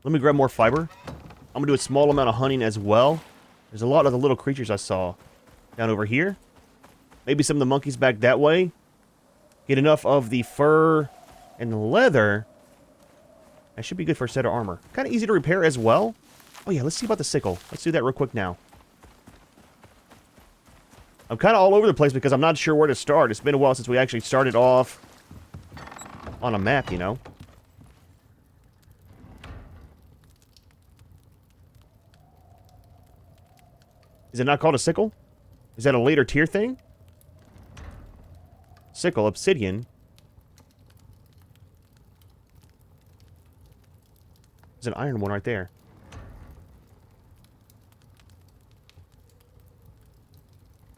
Let me grab more fiber. I'm going to do a small amount of hunting as well. There's a lot of the little creatures I saw down over here. Maybe some of the monkeys back that way. Get enough of the fur and the leather. That should be good for a set of armor. Kind of easy to repair as well. Oh yeah, let's see about the sickle. Let's do that real quick now. I'm kind of all over the place because I'm not sure where to start. It's been a while since we actually started off on a map, you know. Is it not called a sickle? Is that a later tier thing? Sickle, obsidian. There's an iron one right there.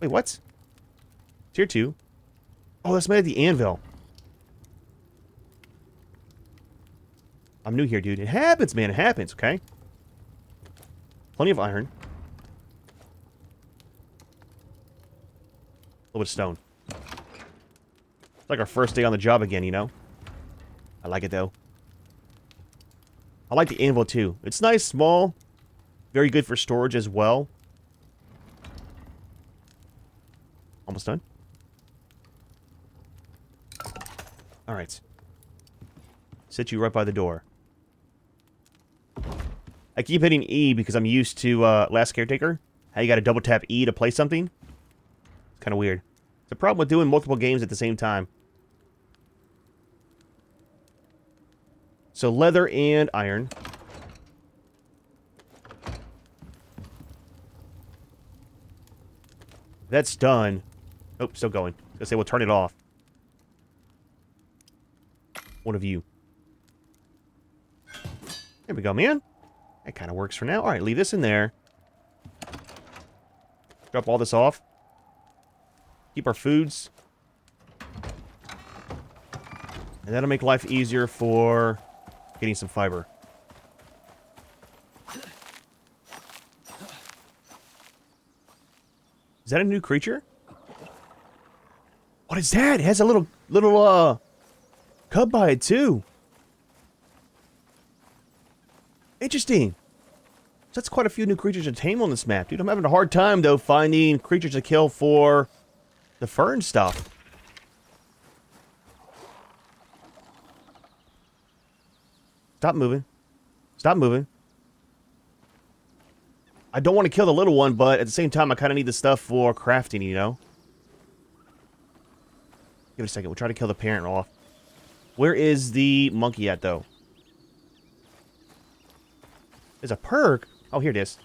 Wait, what? Tier 2. Oh, that's made of the anvil. I'm new here, dude. It happens, man. It happens, okay? Plenty of iron. A little bit of stone. It's like our first day on the job again, you know? I like it, though. I like the anvil, too. It's nice, small. Very good for storage as well. Almost done. Alright. Sit you right by the door. I keep hitting E because I'm used to Last Caretaker. How you gotta double tap E to play something. It's kind of weird. It's a problem with doing multiple games at the same time. So leather and iron. That's done. Oh, still going. I was gonna say we'll turn it off. One of you. There we go, man. That kind of works for now. All right, leave this in there. Drop all this off. Keep our foods. And that'll make life easier for getting some fiber. Is that a new creature? What is that? It has a little cub by it too. Interesting. So that's quite a few new creatures to tame on this map, dude. I'm having a hard time though finding creatures to kill for the fern stuff. Stop moving. Stop moving. I don't want to kill the little one, but at the same time, I kind of need the stuff for crafting, you know? Give it a second. We'll try to kill the parent off. Where is the monkey at, though? There's a perk. Oh, here it is.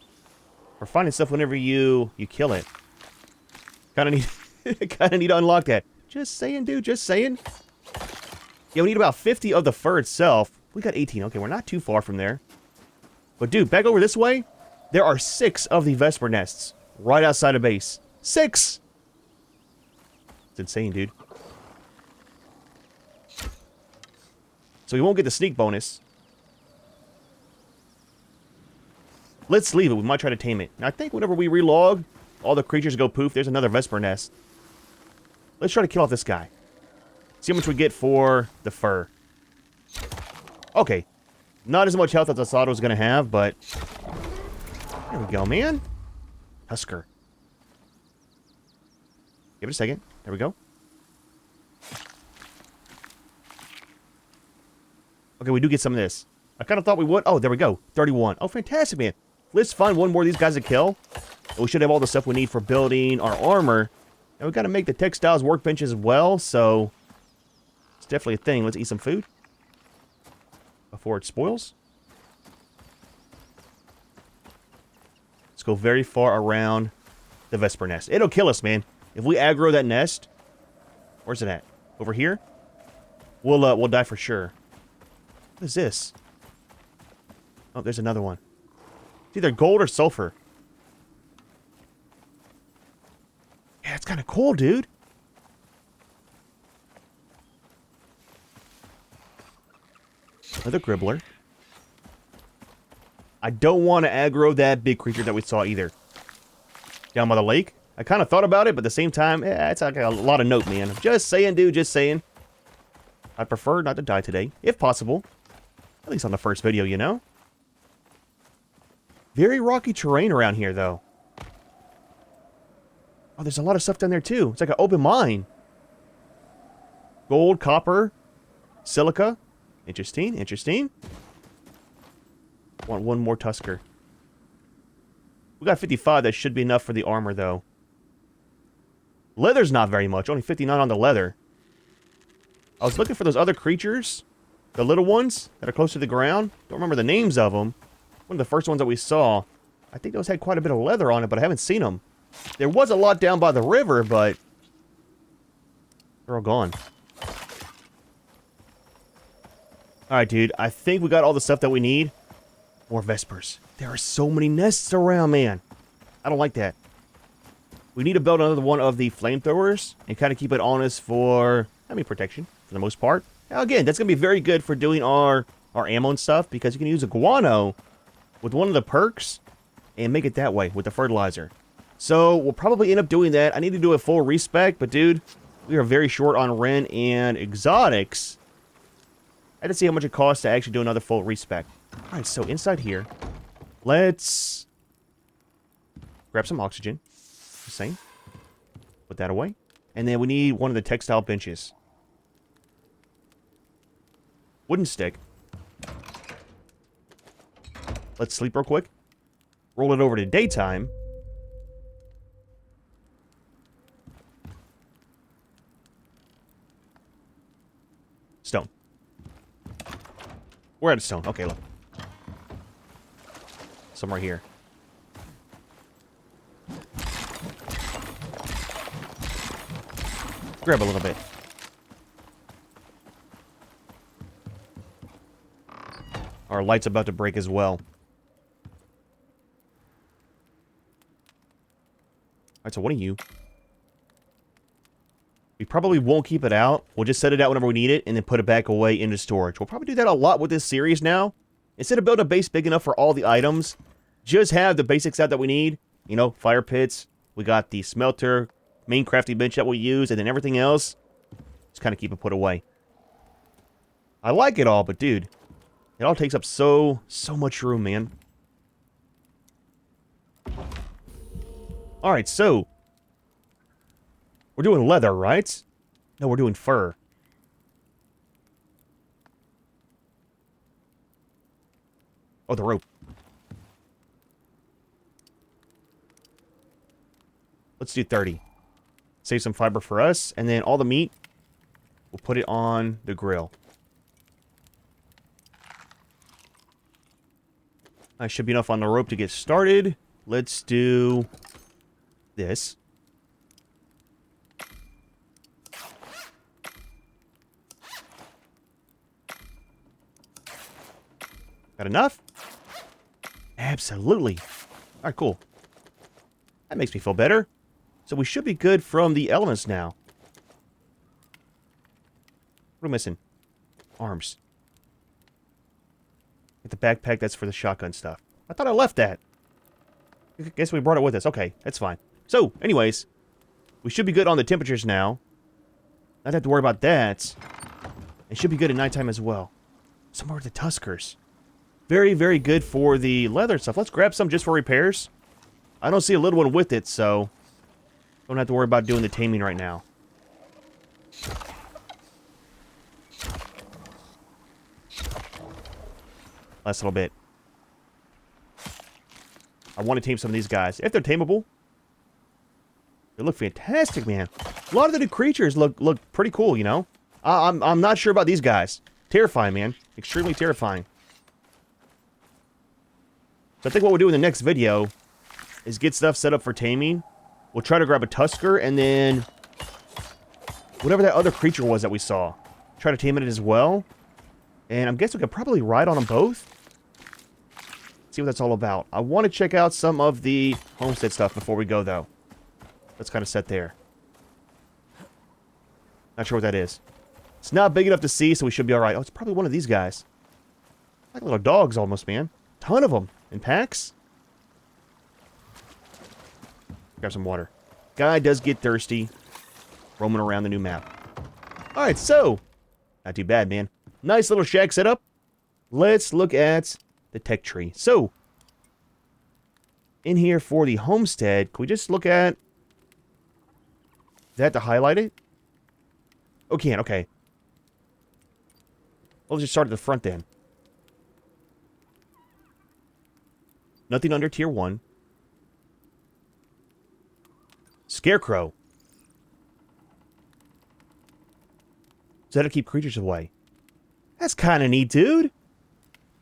For finding stuff whenever you kill it. Kind of need to unlock that. Just saying, dude. Just saying. Yeah, we need about 50 of the fur itself. We got 18. Okay, we're not too far from there. But, dude, back over this way, there are 6 of the Vesper nests right outside of base. 6! It's insane, dude. So we won't get the sneak bonus. Let's leave it. We might try to tame it. Now, I think whenever we relog, all the creatures go poof. There's another Vesper nest. Let's try to kill off this guy. See how much we get for the fur. Okay. Not as much health as I thought it was going to have, but... There we go, man. Husker. Give it a second. There we go. Okay, we do get some of this. I kind of thought we would. Oh, there we go. 31. Oh, fantastic, man. Let's find one more of these guys to kill. We should have all the stuff we need for building our armor. And we've got to make the textiles workbench as well, so... It's definitely a thing. Let's eat some food. Before it spoils. Let's go very far around the Vesper nest. It'll kill us, man. If we aggro that nest... Where's it at? Over here? We'll die for sure. What is this? Oh, there's another one. It's either gold or sulfur. Yeah, it's kind of cool, dude. Another gribbler. I don't want to aggro that big creature that we saw either. Down by the lake. I kind of thought about it, but at the same time, it's like a lot of note, man. Just saying, dude, just saying. I prefer not to die today, if possible. At least on the first video, you know? Very rocky terrain around here, though. Oh, there's a lot of stuff down there, too. It's like an open mine. Gold, copper, silica. Interesting, interesting. Want one more Tusker. We got 55. That should be enough for the armor, though. Leather's not very much. Only 59 on the leather. I was looking for those other creatures. The little ones that are close to the ground. Don't remember the names of them. One of the first ones that we saw. I think those had quite a bit of leather on it, but I haven't seen them. There was a lot down by the river, but... they're all gone. Alright, dude. I think we got all the stuff that we need. More Vespers. There are so many nests around, man. I don't like that. We need to build another one of the flamethrowers and kind of keep it on us for, I mean, protection for the most part. Now, again, that's going to be very good for doing our ammo and stuff because you can use a guano with one of the perks and make it that way with the fertilizer. So we'll probably end up doing that. I need to do a full respec, but dude, we are very short on Ren and exotics. I had to see how much it costs to actually do another full respec. Alright, so inside here, let's grab some oxygen. The same. Put that away. And then we need one of the textile benches. Wooden stick. Let's sleep real quick. Roll it over to daytime. Stone. We're out of stone. Okay, look. Somewhere here. Grab a little bit. Our light's about to break as well. Alright, so what are you? We probably won't keep it out. We'll just set it out whenever we need it and then put it back away into storage. We'll probably do that a lot with this series now. Instead of building a base big enough for all the items, just have the basics out that we need. You know, fire pits. We got the smelter, main crafting bench that we use, and then everything else, just kind of keep it put away. I like it all, but dude, it all takes up so much room, man. Alright, so we're doing leather, right? No, we're doing fur. Oh, the rope. Let's do 30. Save some fiber for us, and then all the meat, we'll put it on the grill. That should be enough on the rope to get started. Let's do this. Got enough? Absolutely. Alright, cool. That makes me feel better. So we should be good from the elements now. What am I missing? Arms. Get the backpack, that's for the shotgun stuff. I thought I left that. I guess we brought it with us. Okay, that's fine. So, anyways, we should be good on the temperatures now. Not have to worry about that. It should be good at nighttime as well. Somewhere with the Tuskers. Very, very good for the leather stuff. Let's grab some just for repairs. I don't see a little one with it, so don't have to worry about doing the taming right now. Last little bit. I want to tame some of these guys. If they're tameable. They look fantastic, man. A lot of the new creatures look pretty cool, you know? I'm not sure about these guys. Terrifying, man. Extremely terrifying. So I think what we'll do in the next video is get stuff set up for taming. We'll try to grab a Tusker and then whatever that other creature was that we saw. Try to tame it as well. And I'm guessing we could probably ride on them both. See what that's all about. I want to check out some of the homestead stuff before we go, though. Let's kind of set there. Not sure what that is. It's not big enough to see, so we should be alright. Oh, it's probably one of these guys. Like little dogs almost, man. Ton of them. In packs. Grab some water. Guy does get thirsty. Roaming around the new map. Alright, so. Not too bad, man. Nice little shack setup. Let's look at the tech tree. So. In here for the homestead, can we just look at that to highlight it? Oh, can. Okay. We'll just start at the front then. Nothing under tier 1. Scarecrow. So that'll keep creatures away. That's kind of neat, dude.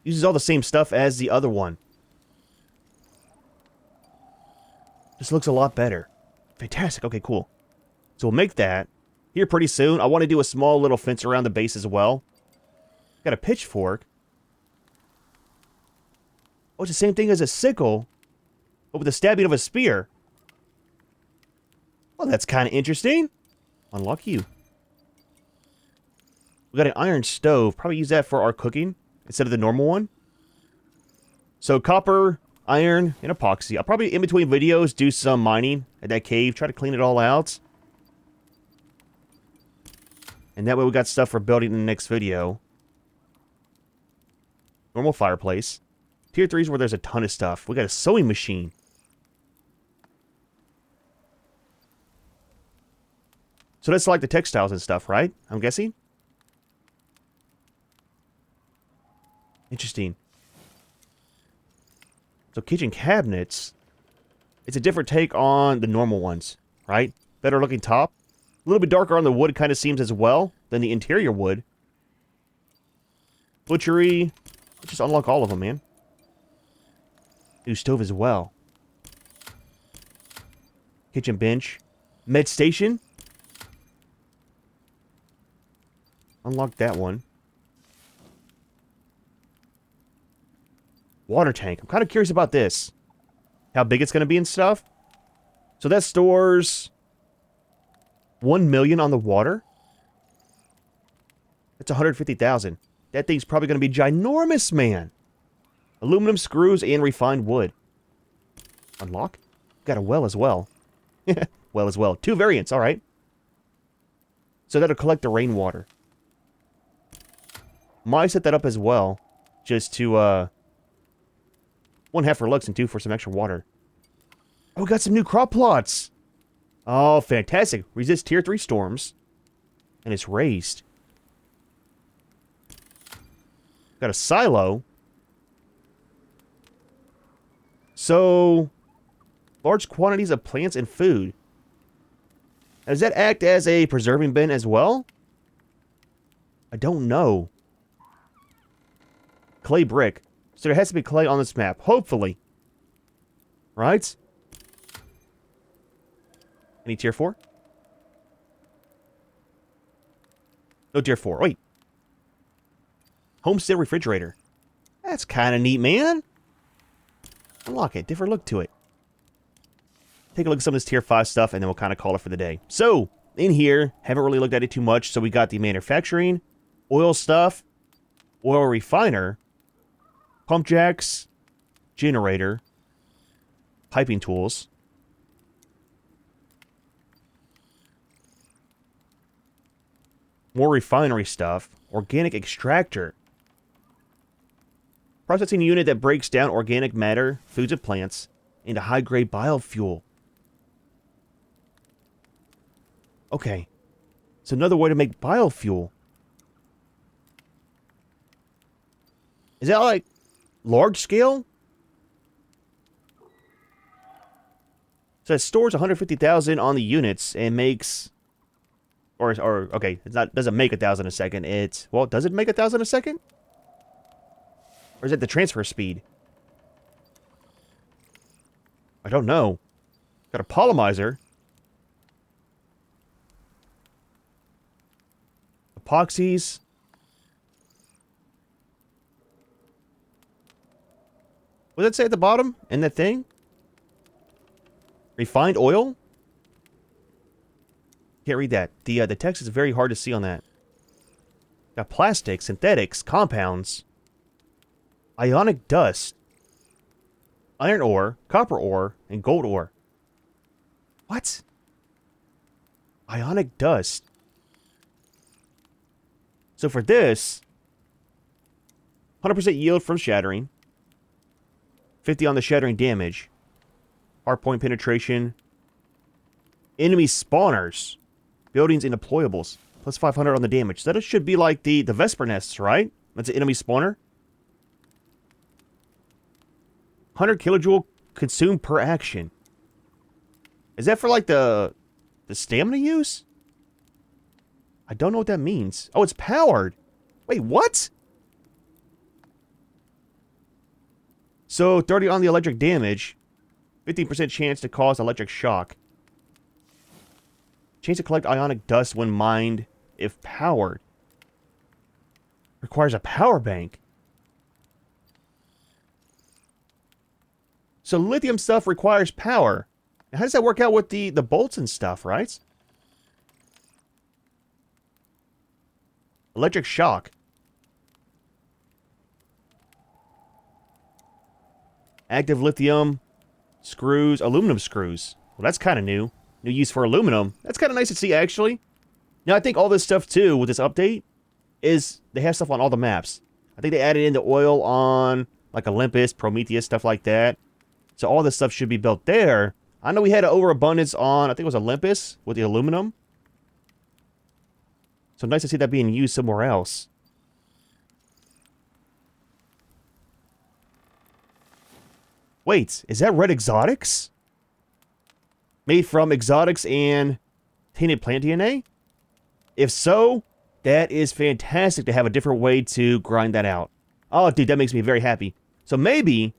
Uses all the same stuff as the other one. This looks a lot better. Fantastic. Okay, cool. So we'll make that here pretty soon. I want to do a small little fence around the base as well. Got a pitchfork. Oh, it's the same thing as a sickle, but with the stabbing of a spear. Well, that's kind of interesting. Unlock you. We got an iron stove. Probably use that for our cooking instead of the normal one. So copper, iron, and epoxy. I'll probably, in between videos, do some mining at that cave. Try to clean it all out. And that way we got stuff for building in the next video. Normal fireplace. Tier 3 is where there's a ton of stuff. We got a sewing machine. So that's like the textiles and stuff, right? I'm guessing? Interesting. So kitchen cabinets. It's a different take on the normal ones, right? Better looking top. A little bit darker on the wood, kind of seems as well, than the interior wood. Butchery. Let's just unlock all of them, man. New stove as well. Kitchen bench. Med station. Unlock that one. Water tank. I'm kind of curious about this. How big it's going to be and stuff. So that stores 1 million on the water. That's 150,000. That thing's probably going to be ginormous, man. Aluminum screws and refined wood. Unlock. Got a well as well. Well as well. 2 variants, alright. So that'll collect the rainwater. Might set that up as well. Just to, 1 for looks and 2 for some extra water. Oh, we got some new crop plots. Oh, fantastic. Resist tier 3 storms. And it's raised. Got a silo. So, large quantities of plants and food. Does that act as a preserving bin as well? I don't know. Clay brick. So there has to be clay on this map. Hopefully. Right? Any tier 4? No tier 4. Wait. Homestead refrigerator. That's kind of neat, man. Unlock it. Different look to it. Take a look at some of this tier 5 stuff, and then we'll kind of call it for the day. So, in here, haven't really looked at it too much. So we got the manufacturing, oil stuff, oil refiner, pump jacks, generator, piping tools. More refinery stuff, organic extractor, processing unit that breaks down organic matter, foods and plants, into high-grade biofuel. Okay. So another way to make biofuel. Is that like large scale? So it stores 150,000 on the units and makes... Or okay, it's not, doesn't make 1,000 a second. It's... Well, does it make 1,000 a second? Or is it the transfer speed? I don't know. Got a polymizer. Epoxies. What did it say at the bottom? In that thing? Refined oil? Can't read that. The text is very hard to see on that. Got plastic, synthetics, compounds. Ionic dust. Iron ore, copper ore, and gold ore. What? Ionic dust. So for this, 100% yield from shattering. 50 on the shattering damage. Hardpoint penetration. Enemy spawners. Buildings and deployables. Plus 500 on the damage. So that should be like the Vesper nests, right? That's an enemy spawner. 100 kilojoule consumed per action. Is that for like the stamina use? I don't know what that means. Oh, it's powered. Wait, what? So 30 on the electric damage. 15% chance to cause electric shock. Chance to collect ionic dust when mined if powered. Requires a power bank. So lithium stuff requires power. Now, how does that work out with the bolts and stuff, right? Electric shock. Active lithium. Screws. Aluminum screws. Well, that's kind of new. New use for aluminum. That's kind of nice to see, actually. Now, I think all this stuff, too, with this update, is they have stuff on all the maps. I think they added in the oil on, like, Olympus, Prometheus, stuff like that. So all this stuff should be built there. I know we had an overabundance on, I think it was Olympus, with the aluminum. So nice to see that being used somewhere else. Wait, is that red exotics? Made from exotics and tainted plant DNA? If so, that is fantastic to have a different way to grind that out. Oh, dude, that makes me very happy. So maybe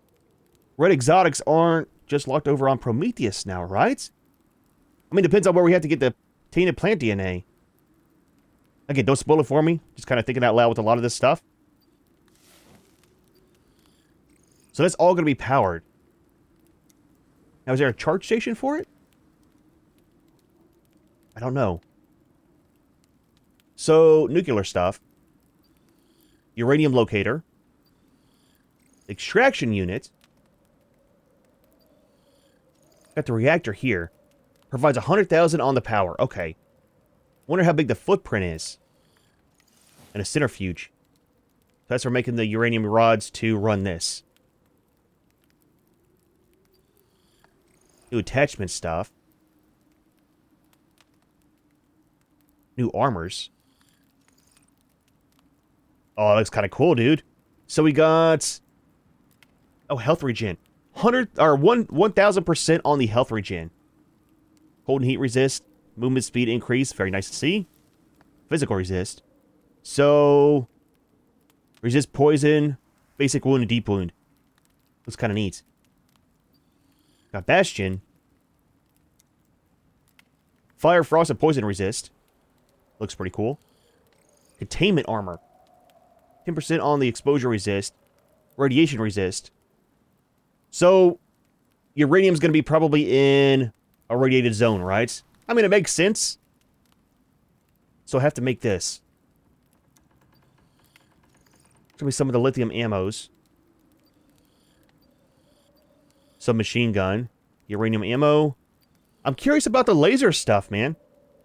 red exotics aren't just locked over on Prometheus now, right? I mean, depends on where we have to get the tainted plant DNA. Again, don't spoil it for me. Just kind of thinking out loud with a lot of this stuff. So that's all going to be powered. Now, is there a charge station for it? I don't know. So, nuclear stuff. Uranium locator. Extraction unit. Got the reactor here. Provides 100,000 on the power. Okay. Wonder how big the footprint is. And a centrifuge. So that's for making the uranium rods to run this. New attachment stuff. New armors. Oh, that looks kind of cool, dude. So we got... Oh, health regen. 1,000% on the health regen. Cold and heat resist. Movement speed increase. Very nice to see. Physical resist. So... Resist poison. Basic wound and deep wound. Looks kind of neat. Got Bastion. Fire, frost, and poison resist. Looks pretty cool. Containment armor. 10% on the exposure resist. Radiation resist. So, uranium's going to be probably in a radiated zone, right? I mean, it makes sense. So I have to make this. It's going to be some of the lithium ammos. Some machine gun. Uranium ammo. I'm curious about the laser stuff, man.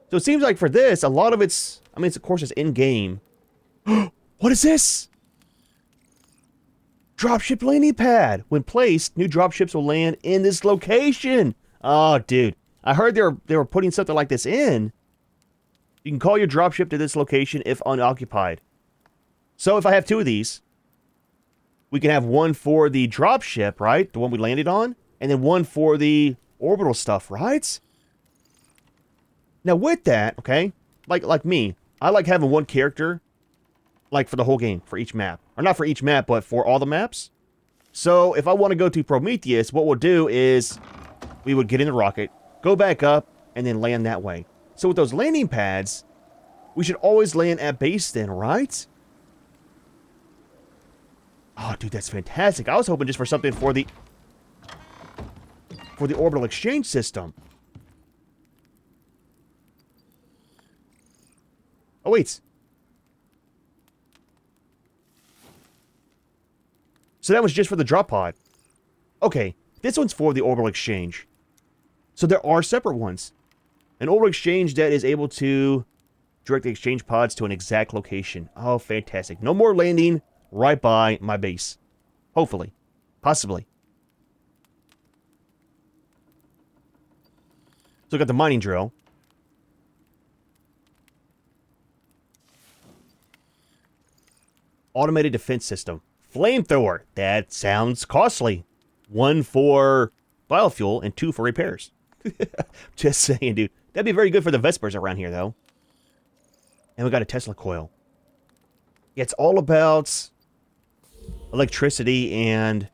So it seems like for this, a lot of it's... I mean, it's, of course, it's in-game. What is this? Dropship landing pad. When placed, new dropships will land in this location. Oh, dude. I heard they were putting something like this in. You can call your dropship to this location if unoccupied. So if I have two of these, we can have one for the dropship, right? The one we landed on. And then one for the orbital stuff, right? Now with that, okay, like me, I like having one character, like for the whole game, for each map. Or not for each map, but for all the maps. So if I want to go to Prometheus, what we'll do is we would get in the rocket, go back up, and then land that way. So with those landing pads, we should always land at base then, right? Oh, dude, that's fantastic. I was hoping just for something for the orbital exchange system. Oh, wait. So that was just for the drop pod. Okay, this one's for the orbital exchange. So there are separate ones. An orbital exchange that is able to direct the exchange pods to an exact location. Oh, fantastic. No more landing right by my base. Hopefully. Possibly. So we got the mining drill. Automated defense system. Flamethrower. That sounds costly. 1 for biofuel and 2 for repairs. Just saying, dude. That'd be very good for the Vespers around here, though. And we got a Tesla coil. Yeah, it's all about electricity and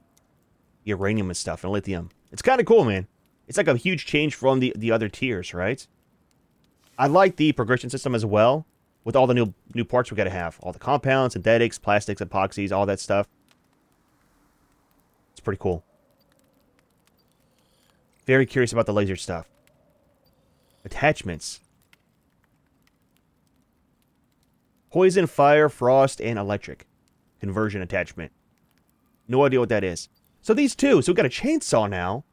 uranium and stuff, and lithium. It's kind of cool, man. It's like a huge change from the other tiers, right? I like the progression system as well, with all the new parts we got to have. All the compounds, synthetics, plastics, epoxies, all that stuff. It's pretty cool. Very curious about the laser stuff. Attachments. Poison, fire, frost, and electric. Conversion attachment. No idea what that is. So these two. So we've got a chainsaw now.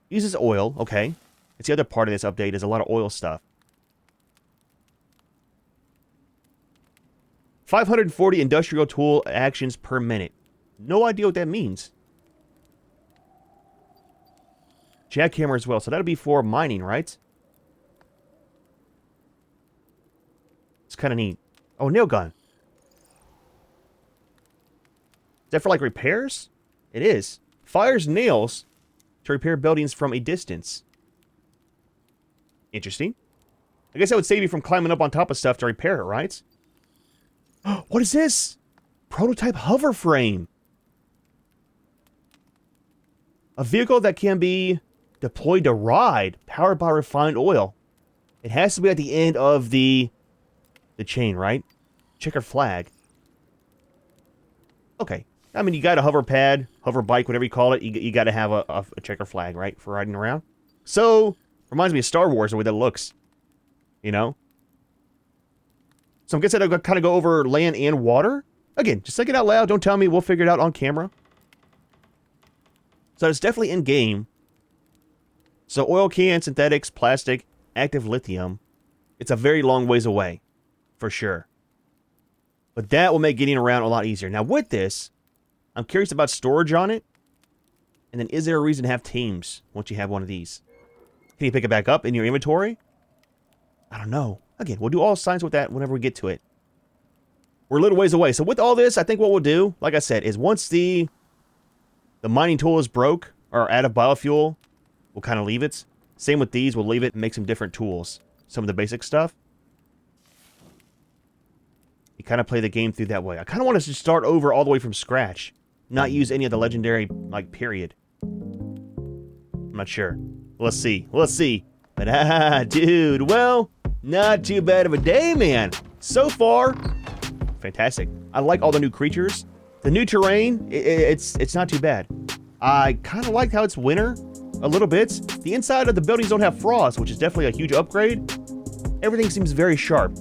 Uses oil. Okay. It's the other part of this update is a lot of oil stuff. 540 industrial tool actions per minute. No idea what that means. Jackhammer as well. So that'll be for mining, right? It's kind of neat. Oh, nail gun. Is that for, like, repairs? It is. Fires nails to repair buildings from a distance. Interesting. I guess that would save you from climbing up on top of stuff to repair it, right? What is this? Prototype hover frame. A vehicle that can be deployed to ride, powered by refined oil. It has to be at the end of the chain, right? Checkered flag. Okay. I mean, you got a hover pad, hover bike, whatever you call it. You got to have a checker flag, right? For riding around. So, reminds me of Star Wars, the way that looks. You know? So I'm guessing I'll kind of go over land and water. Again, just think it out loud. Don't tell me. We'll figure it out on camera. So it's definitely in-game. So oil can, synthetics, plastic, active lithium. It's a very long ways away. For sure. But that will make getting around a lot easier. Now with this, I'm curious about storage on it. And then is there a reason to have teams once you have one of these? Can you pick it back up in your inventory? I don't know. Again, we'll do all science with that whenever we get to it. We're a little ways away. So with all this, I think what we'll do, like I said, is once the mining tool is broke or out of biofuel, we'll kind of leave it. Same with these. We'll leave it and make some different tools. Some of the basic stuff. You kind of play the game through that way. I kind of want us to start over all the way from scratch. Not use any of the legendary, like, period. I'm not sure. Let's see. Let's see. But, dude, well, not too bad of a day, man. So far, fantastic. I like all the new creatures. The new terrain, it's not too bad. I kind of like how it's winter a little bit. The inside of the buildings don't have frost, which is definitely a huge upgrade. Everything seems very sharp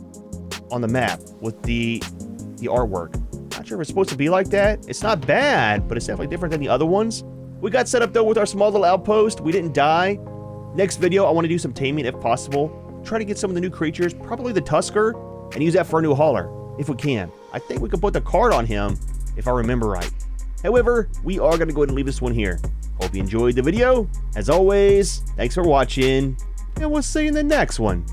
on the map with the artwork. Not sure if it's supposed to be like that. It's not bad, but it's definitely different than the other ones. We got set up though with our small little outpost. We didn't die. Next video, I want to do some taming if possible. Try to get some of the new creatures, probably the Tusker, and use that for a new hauler, if we can. I think we can put the card on him, if I remember right. However, we are going to go ahead and leave this one here. Hope you enjoyed the video. As always, thanks for watching, and we'll see you in the next one.